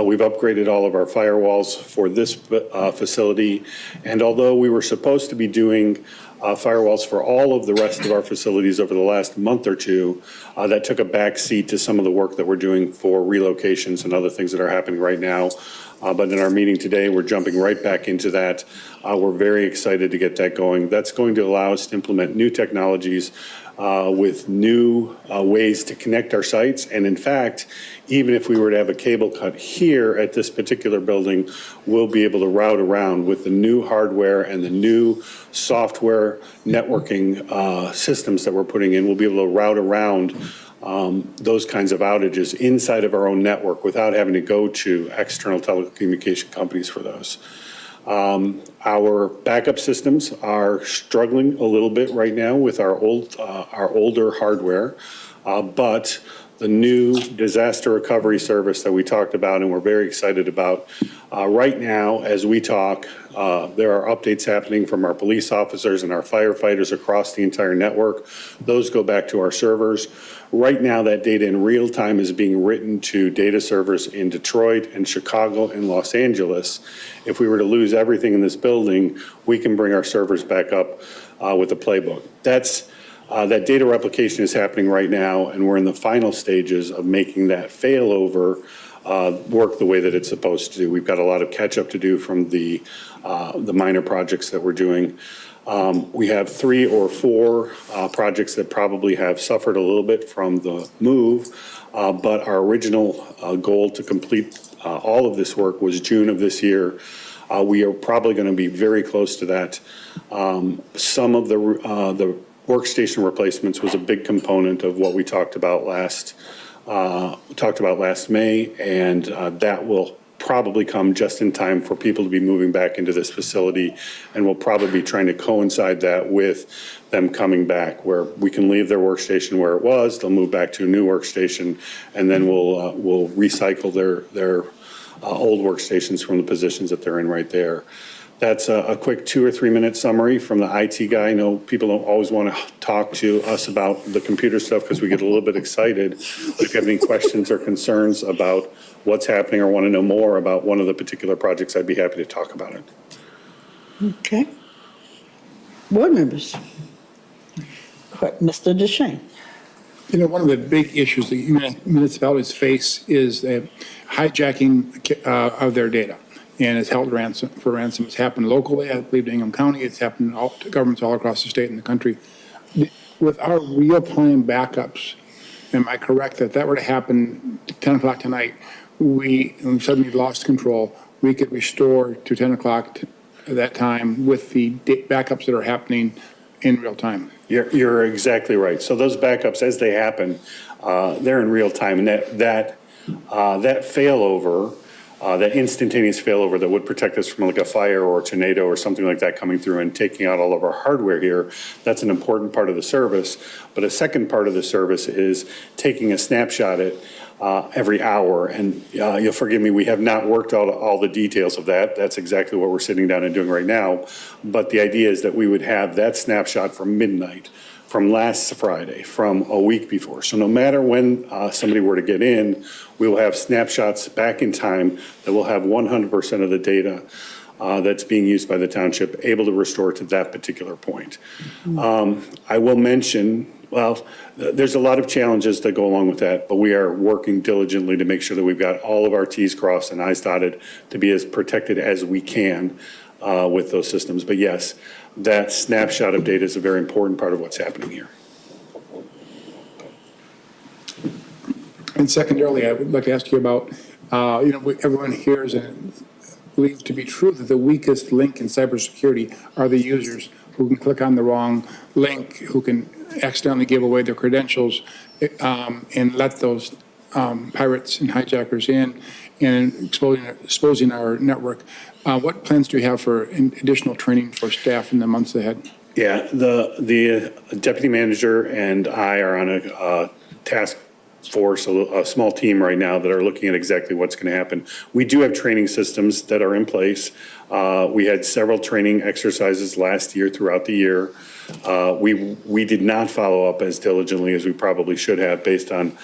We've upgraded all of our firewalls for this facility, and although we were supposed to be doing firewalls for all of the rest of our facilities over the last month or two, that took a back seat to some of the work that we're doing for relocations and other things that are happening right now. But in our meeting today, we're jumping right back into that. We're very excited to get that going. That's going to allow us to implement new technologies with new ways to connect our sites. And in fact, even if we were to have a cable cut here at this particular building, we'll be able to route around with the new hardware and the new software networking systems that we're putting in. We'll be able to route around those kinds of outages inside of our own network without having to go to external telecommunication companies for those. Our backup systems are struggling a little bit right now with our older hardware, but the new disaster recovery service that we talked about and we're very excited about. Right now, as we talk, there are updates happening from our police officers and our firefighters across the entire network. Those go back to our servers. Right now, that data in real time is being written to data servers in Detroit and Chicago and Los Angeles. If we were to lose everything in this building, we can bring our servers back up with a playbook. That data replication is happening right now, and we're in the final stages of making that failover work the way that it's supposed to do. We've got a lot of catch up to do from the minor projects that we're doing. We have 3 or 4 projects that probably have suffered a little bit from the move, but our original goal to complete all of this work was June of this year. We are probably going to be very close to that. Some of the workstation replacements was a big component of what we talked about last May, and that will probably come just in time for people to be moving back into this facility, and we'll probably be trying to coincide that with them coming back, where we can leave their workstation where it was, they'll move back to a new workstation, and then we'll recycle their old workstations from the positions that they're in right there. That's a quick 2 or 3 minute summary from the IT guy. I know people don't always want to talk to us about the computer stuff because we get a little bit excited. But if you have any questions or concerns about what's happening or want to know more about one of the particular projects, I'd be happy to talk about it. Okay. Board members. Mr. DeShane. You know, one of the big issues that municipalities face is hijacking of their data. And it's held for ransom. It's happened locally, I believe, to Ingham County. It's happened to governments all across the state and the country. With our real-time backups, am I correct that that were to happen 10 o'clock tonight, we suddenly lost control, we could restore to 10 o'clock at that time with the backups that are happening in real time? You're exactly right. So those backups, as they happen, they're in real time, and that failover, that instantaneous failover that would protect us from like a fire or a tornado or something like that coming through and taking out all of our hardware here, that's an important part of the service. But a second part of the service is taking a snapshot at every hour. And you'll forgive me, we have not worked out all the details of that. That's exactly what we're sitting down and doing right now. But the idea is that we would have that snapshot from midnight, from last Friday, from a week before. So no matter when somebody were to get in, we will have snapshots back in time that will have 100% of the data that's being used by the township able to restore to that particular point. I will mention, well, there's a lot of challenges that go along with that, but we are working diligently to make sure that we've got all of our T's crossed and I's dotted to be as protected as we can with those systems. But yes, that snapshot of data is a very important part of what's happening here. And secondarily, I would like to ask you about, everyone hears and believes to be true that the weakest link in cybersecurity are the users who can click on the wrong link, who can accidentally give away their credentials and let those pirates and hijackers in and exposing our network. What plans do you have for additional training for staff in the months ahead? Yeah, the deputy manager and I are on a task force, a small team right now that are looking at exactly what's going to happen. We do have training systems that are in place. We had several training exercises last year throughout the year. We did not follow up as diligently as we probably should have based on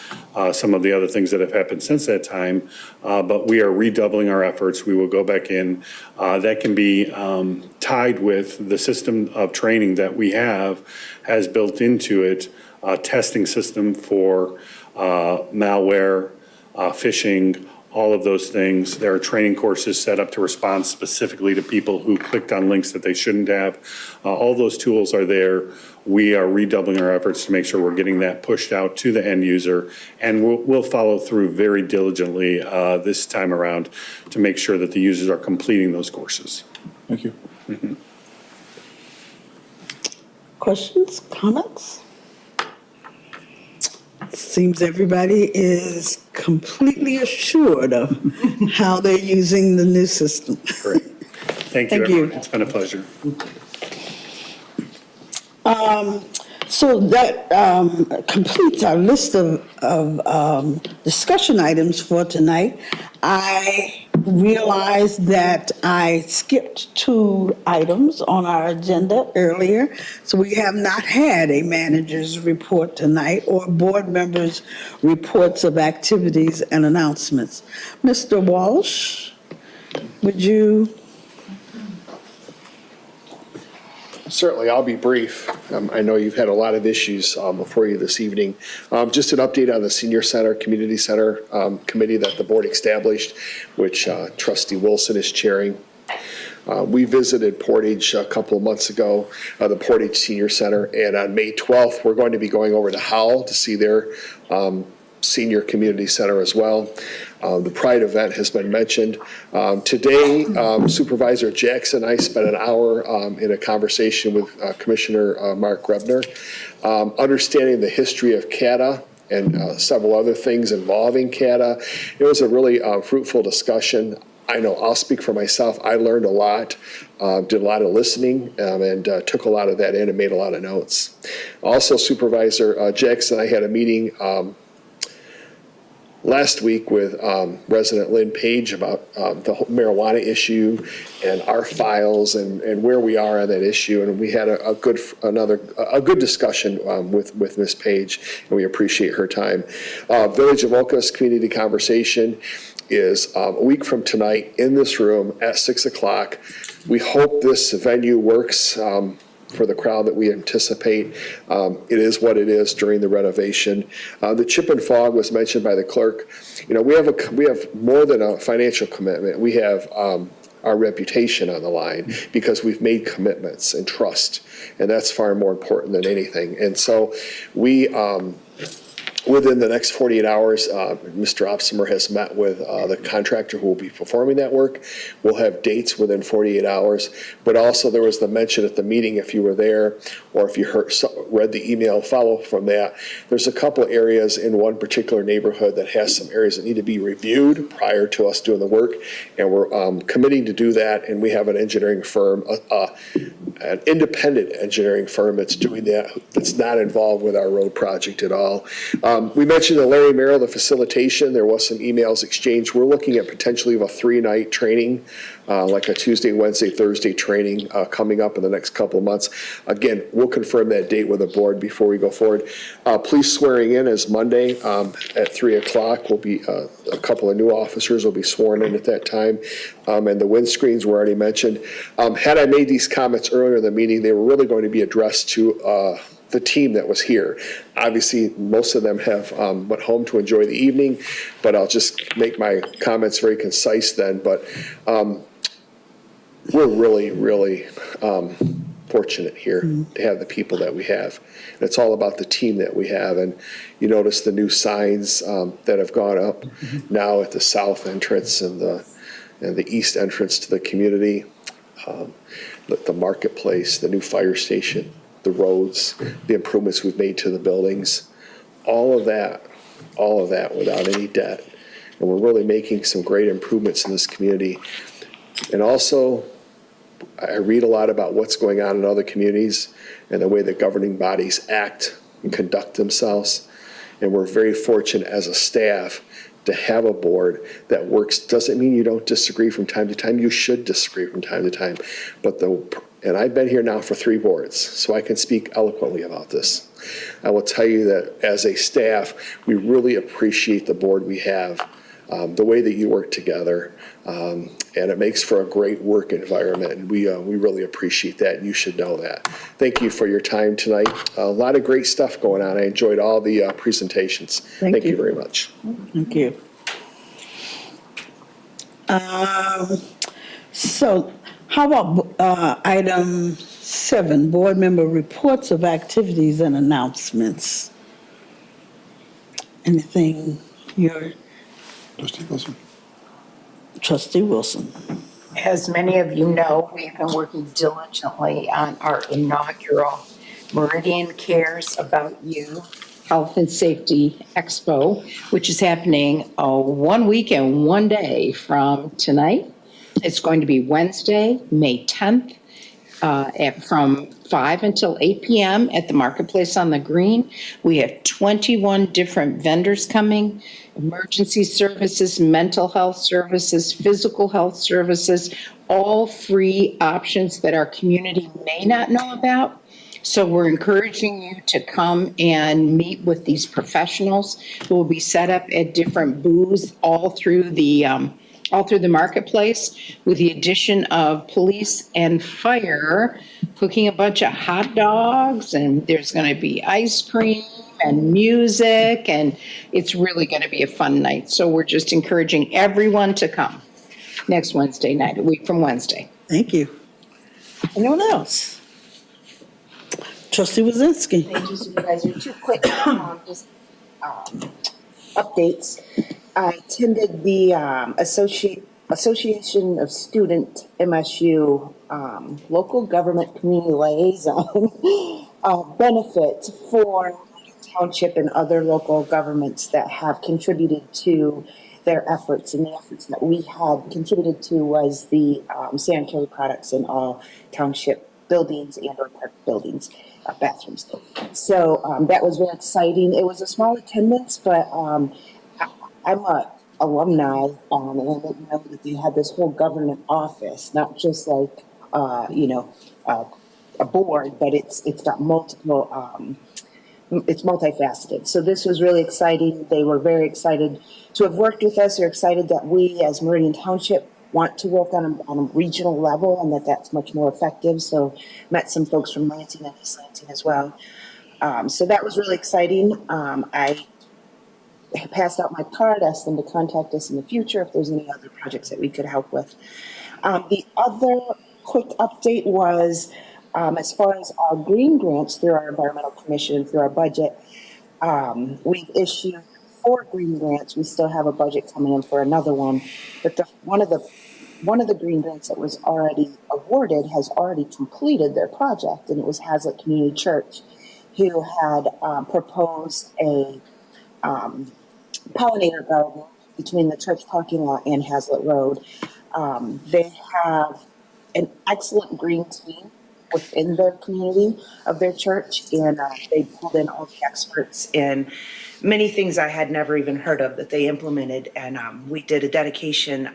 some of the other things that have happened since that time, but we are redoubling our efforts. We will go back in. That can be tied with the system of training that we have has built into it a testing system for malware, phishing, all of those things. There are training courses set up to respond specifically to people who clicked on links that they shouldn't have. All those tools are there. We are redoubling our efforts to make sure we're getting that pushed out to the end user, and we'll follow through very diligently this time around to make sure that the users are completing those courses. Thank you. Mm-hmm. Questions, comments? Seems everybody is completely assured of how they're using the new system. Great. Thank you, everyone. It's been a pleasure. So that completes our list of discussion items for tonight. I realized that I skipped 2 items on our agenda earlier, so we have not had a manager's report tonight or board members' reports of activities and announcements. Mr. Walsh, would you? Certainly, I'll be brief. I know you've had a lot of issues before you this evening. Just an update on the Senior Center, Community Center Committee that the board established, which Trustee Wilson is chairing. We visited Portage a couple of months ago, the Portage Senior Center, and on May 12th, we're going to be going over to Howell to see their Senior Community Center as well. The Pride event has been mentioned. Today, Supervisor Jackson and I spent an hour in a conversation with Commissioner Mark Grebner, understanding the history of CATA and several other things involving CATA. It was a really fruitful discussion. I know I'll speak for myself. I learned a lot, did a lot of listening, and took a lot of that in and made a lot of notes. Also, Supervisor Jackson and I had a meeting last week with resident Lynn Page about the marijuana issue and our files and where we are on that issue. And we had a good discussion with Ms. Page, and we appreciate her time. Village of Oka's community conversation is a week from tonight in this room at 6 o'clock. We hope this venue works for the crowd that we anticipate. It is what it is during the renovation. The chip and fog was mentioned by the clerk. You know, we have more than a financial commitment. We have our reputation on the line because we've made commitments and trust, and that's far more important than anything. And so we within the next 48 hours, Mr. Opsimer has met with the contractor who will be performing that work. We'll have dates within 48 hours. But also there was the mention at the meeting, if you were there, or if you read the email follow from that, there's a couple areas in one particular neighborhood that has some areas that need to be reviewed prior to us doing the work. And we're committing to do that. And we have an engineering firm, an independent engineering firm that's doing that, that's not involved with our road project at all. We mentioned the Larry Merrill, the facilitation. There was some emails exchanged. We're looking at potentially of a 3-night training, like a Tuesday, Wednesday, Thursday training coming up in the next couple of months. Again, we'll confirm that date with the board before we go forward. Police swearing in is Monday at 3 o'clock. Will be a couple of new officers will be sworn in at that time. And the windscreens were already mentioned. Had I made these comments earlier in the meeting, they were really going to be addressed to the team that was here. Obviously, most of them have went home to enjoy the evening, but I'll just make my comments very concise then. But we're really, really fortunate here to have the people that we have. And it's all about the team that we have. And you notice the new signs that have gone up now at the south entrance and the east entrance to the community, the marketplace, the new fire station, the roads, the improvements we've made to the buildings, all of that without any debt. And we're really making some great improvements in this community. And also, I read a lot about what's going on in other communities and the way the governing bodies act and conduct themselves. And we're very fortunate as a staff to have a board that works. Doesn't mean you don't disagree from time to time. You should disagree from time to time. And I've been here now for 3 boards, so I can speak eloquently about this. I will tell you that as a staff, we really appreciate the board we have, the way that you work together, and it makes for a great work environment, and we really appreciate that, and you should know that. Thank you for your time tonight. A lot of great stuff going on. I enjoyed all the presentations. Thank you very much. Thank you. So how about item 7, board member reports of activities and announcements? Anything Trustee Wilson. Trustee Wilson. As many of you know, we've been working diligently on our inaugural Meridian Cares About You Health and Safety Expo, which is happening 1 week and 1 day from tonight. It's going to be Wednesday, May 10th, from 5 until 8 p.m. at the Marketplace on the Green. We have 21 different vendors coming, emergency services, mental health services, physical health services, all free options that our community may not know about. So we're encouraging you to come and meet with these professionals who will be set up at different booths all through the marketplace, with the addition of police and fire cooking a bunch of hot dogs, and there's going to be ice cream and music, and it's really going to be a fun night. So we're just encouraging everyone to come next Wednesday night, a week from Wednesday. Thank you. Anyone else? Trustee Wazinski. Thank you, Supervisor. 2 quick updates. I attended the Association of Student MSU Local Government Community Liaison benefit for Township and other local governments that have contributed to their efforts. And the efforts that we had contributed to was the sanitary products in all township buildings and or park buildings, bathrooms. So that was very exciting. It was a small attendance, but I'm a alumni, and I didn't know that they had this whole government office, not just like a board, but it's got multiple. It's multifaceted. So this was really exciting. They were very excited to have worked with us. They're excited that we, as Meridian Township, want to work on a regional level, and that's much more effective. So met some folks from Lansing and East Lansing as well. So that was really exciting. I passed out my card, asked them to contact us in the future if there's any other projects that we could help with. The other quick update was, as far as our green grants through our environmental commission and through our budget, We've issued 4 green grants. We still have a budget coming in for another one, but one of the green grants that was already awarded has already completed their project, and it was Hazlet Community Church, who had proposed a pollinator garden between the church parking lot and Hazlet Road. They have an excellent green team within their community of their church, and they pulled in all the experts and many things I had never even heard of that they implemented. And we did a dedication.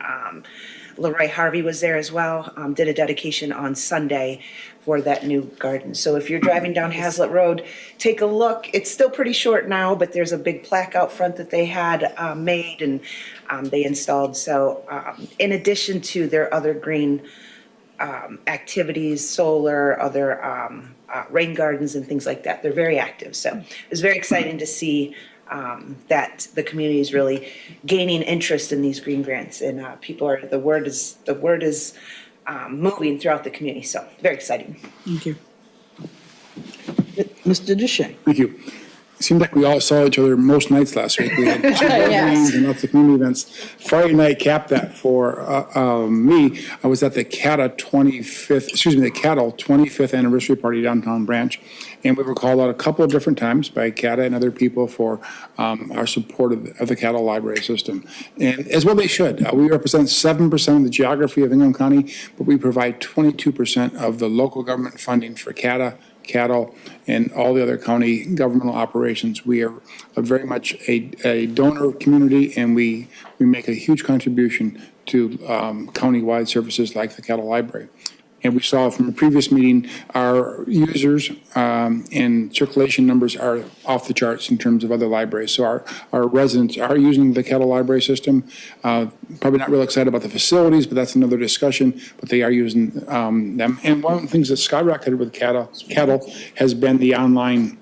Leroy Harvey was there as well, did a dedication on Sunday for that new garden. So if you're driving down Hazlet Road, take a look. It's still pretty short now, but there's a big plaque out front that they had made and they installed. So in addition to their other green activities, solar, other rain gardens and things like that, they're very active. So it was very exciting to see that the community is really gaining interest in these green grants, and the word is moving throughout the community. So very exciting. Thank you. Mr. Duchesne. Thank you. It seemed like we all saw each other most nights last week. We had 2 Yes. and lots of community events. Friday night capped that for me. I was at the Cattle 25th anniversary party downtown Branch, and we were called out a couple of different times by CATA and other people for our support of the Cattle Library System, and as well they should. We represent 7% of the geography of Ingham County, but we provide 22% of the local government funding for CATA, cattle, and all the other county governmental operations. We are very much a donor community, and we make a huge contribution to county-wide services like the Cattle Library. And we saw from a previous meeting, our users and circulation numbers are off the charts in terms of other libraries. So our residents are using the Cattle Library System. Probably not real excited about the facilities, but that's another discussion, but they are using them. And one of the things that skyrocketed with cattle has been the online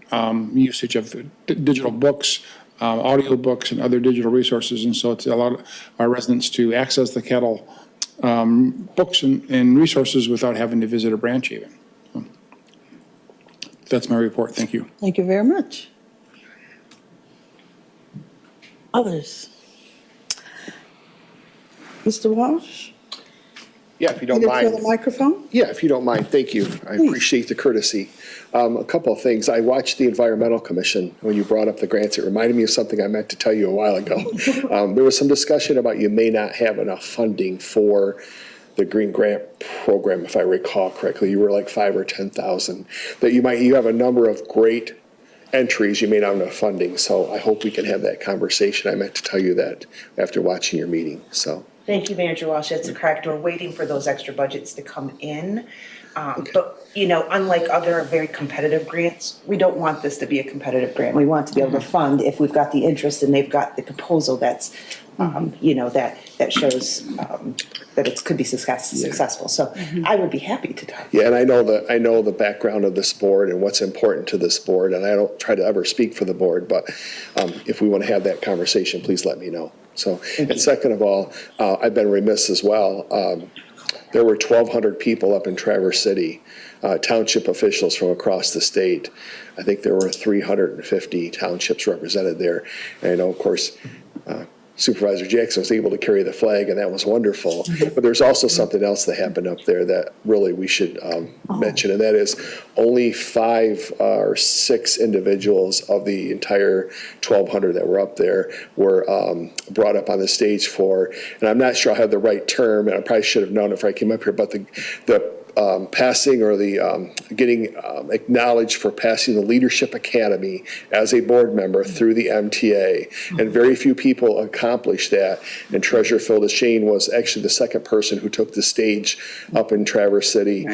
usage of digital books, audio books, and other digital resources. And so it's allowed our residents to access the cattle books and resources without having to visit a branch even. So that's my report. Thank you. Thank you very much. Others? Mr. Walsh? Yeah, if you don't Either mind. for the microphone? Yeah, if you don't mind, thank you. I appreciate the courtesy. A couple of things. I watched the Environmental Commission when you brought up the grants. It reminded me of something I meant to tell you a while ago. There was some discussion about you may not have enough funding for the Green Grant Program, if I recall correctly. You were like 5,000 or 10,000. That you have a number of great entries, you may not have enough funding. So I hope we can have that conversation. I meant to tell you that after watching your meeting. So. Thank you, Manager Walsh. That's correct. We're waiting for those extra budgets to come in. But, unlike other very competitive grants, we don't want this to be a competitive grant. We want to be able to fund if we've got the interest and they've got the proposal that's, that shows that it could be successful. So I would be happy to talk. Yeah, and I know the background of this board and what's important to this board, and I don't try to ever speak for the board, but if we want to have that conversation, please let me know. So, and second of all, I've been remiss as well. There were 1,200 people up in Traverse City, township officials from across the state. I think there were 350 townships represented there. And I know, of course, Supervisor Jackson was able to carry the flag, and that was wonderful. But there's also something else that happened up there that really we should mention, and that is only 5 or 6 individuals of the entire 1,200 that were up there were brought up on the stage for, and I'm not sure I have the right term, and I probably should have known if I came up here, but the passing or the getting acknowledged for passing the Leadership Academy as a board member through the MTA. And very few people accomplished that. And Treasurer Phil DeShane was actually the second person who took the stage up in Traverse City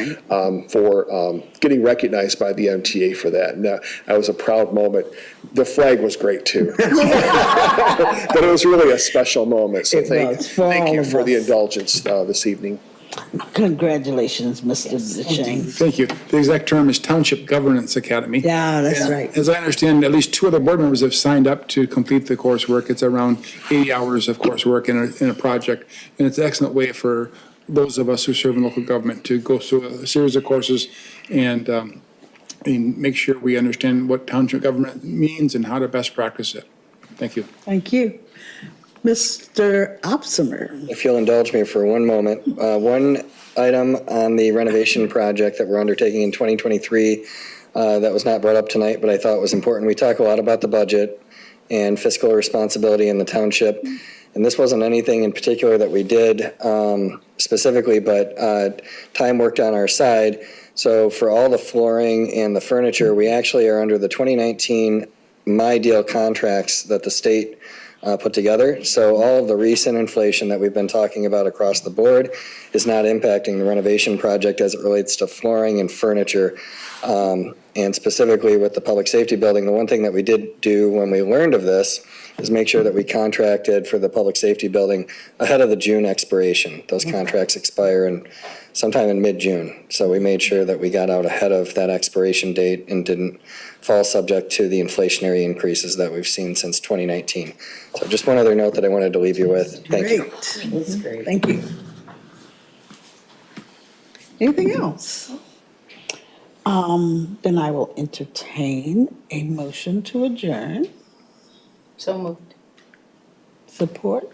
for getting recognized by the MTA for that. And that was a proud moment. The flag was great too. But it was really a special moment. So thank you for the indulgence this evening. Congratulations, Mr. DeShane. Thank you. The exact term is Township Governance Academy. Yeah, that's right. As I understand, at least 2 other board members have signed up to complete the coursework. It's around 80 hours of coursework in a project, and it's an excellent way for those of us who serve in local government to go through a series of courses and and make sure we understand what township government means and how to best practice it. Thank you. Thank you. Mr. Opsimer. If you'll indulge me for one moment, one item on the renovation project that we're undertaking in 2023 that was not brought up tonight, but I thought was important. We talk a lot about the budget and fiscal responsibility in the township, and this wasn't anything in particular that we did specifically, but time worked on our side. So for all the flooring and the furniture, we actually are under the 2019 My Deal contracts that the state put together. So all of the recent inflation that we've been talking about across the board is not impacting the renovation project as it relates to flooring and furniture. And specifically with the public safety building, the one thing that we did do when we learned of this is make sure that we contracted for the public safety building ahead of the June expiration. Those contracts expire sometime in mid-June. So we made sure that we got out ahead of that expiration date and didn't fall subject to the inflationary increases that we've seen since 2019. So just one other note that I wanted to leave you with. Thank you. That's great. Thank you. Anything else? Then I will entertain a motion to adjourn. So moved. Support?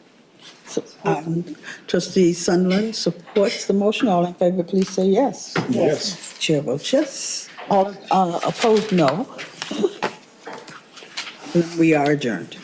Trustee Sunderland supports the motion. All in favor, please say yes. Yes. Chair votes yes. All opposed, no. We are adjourned.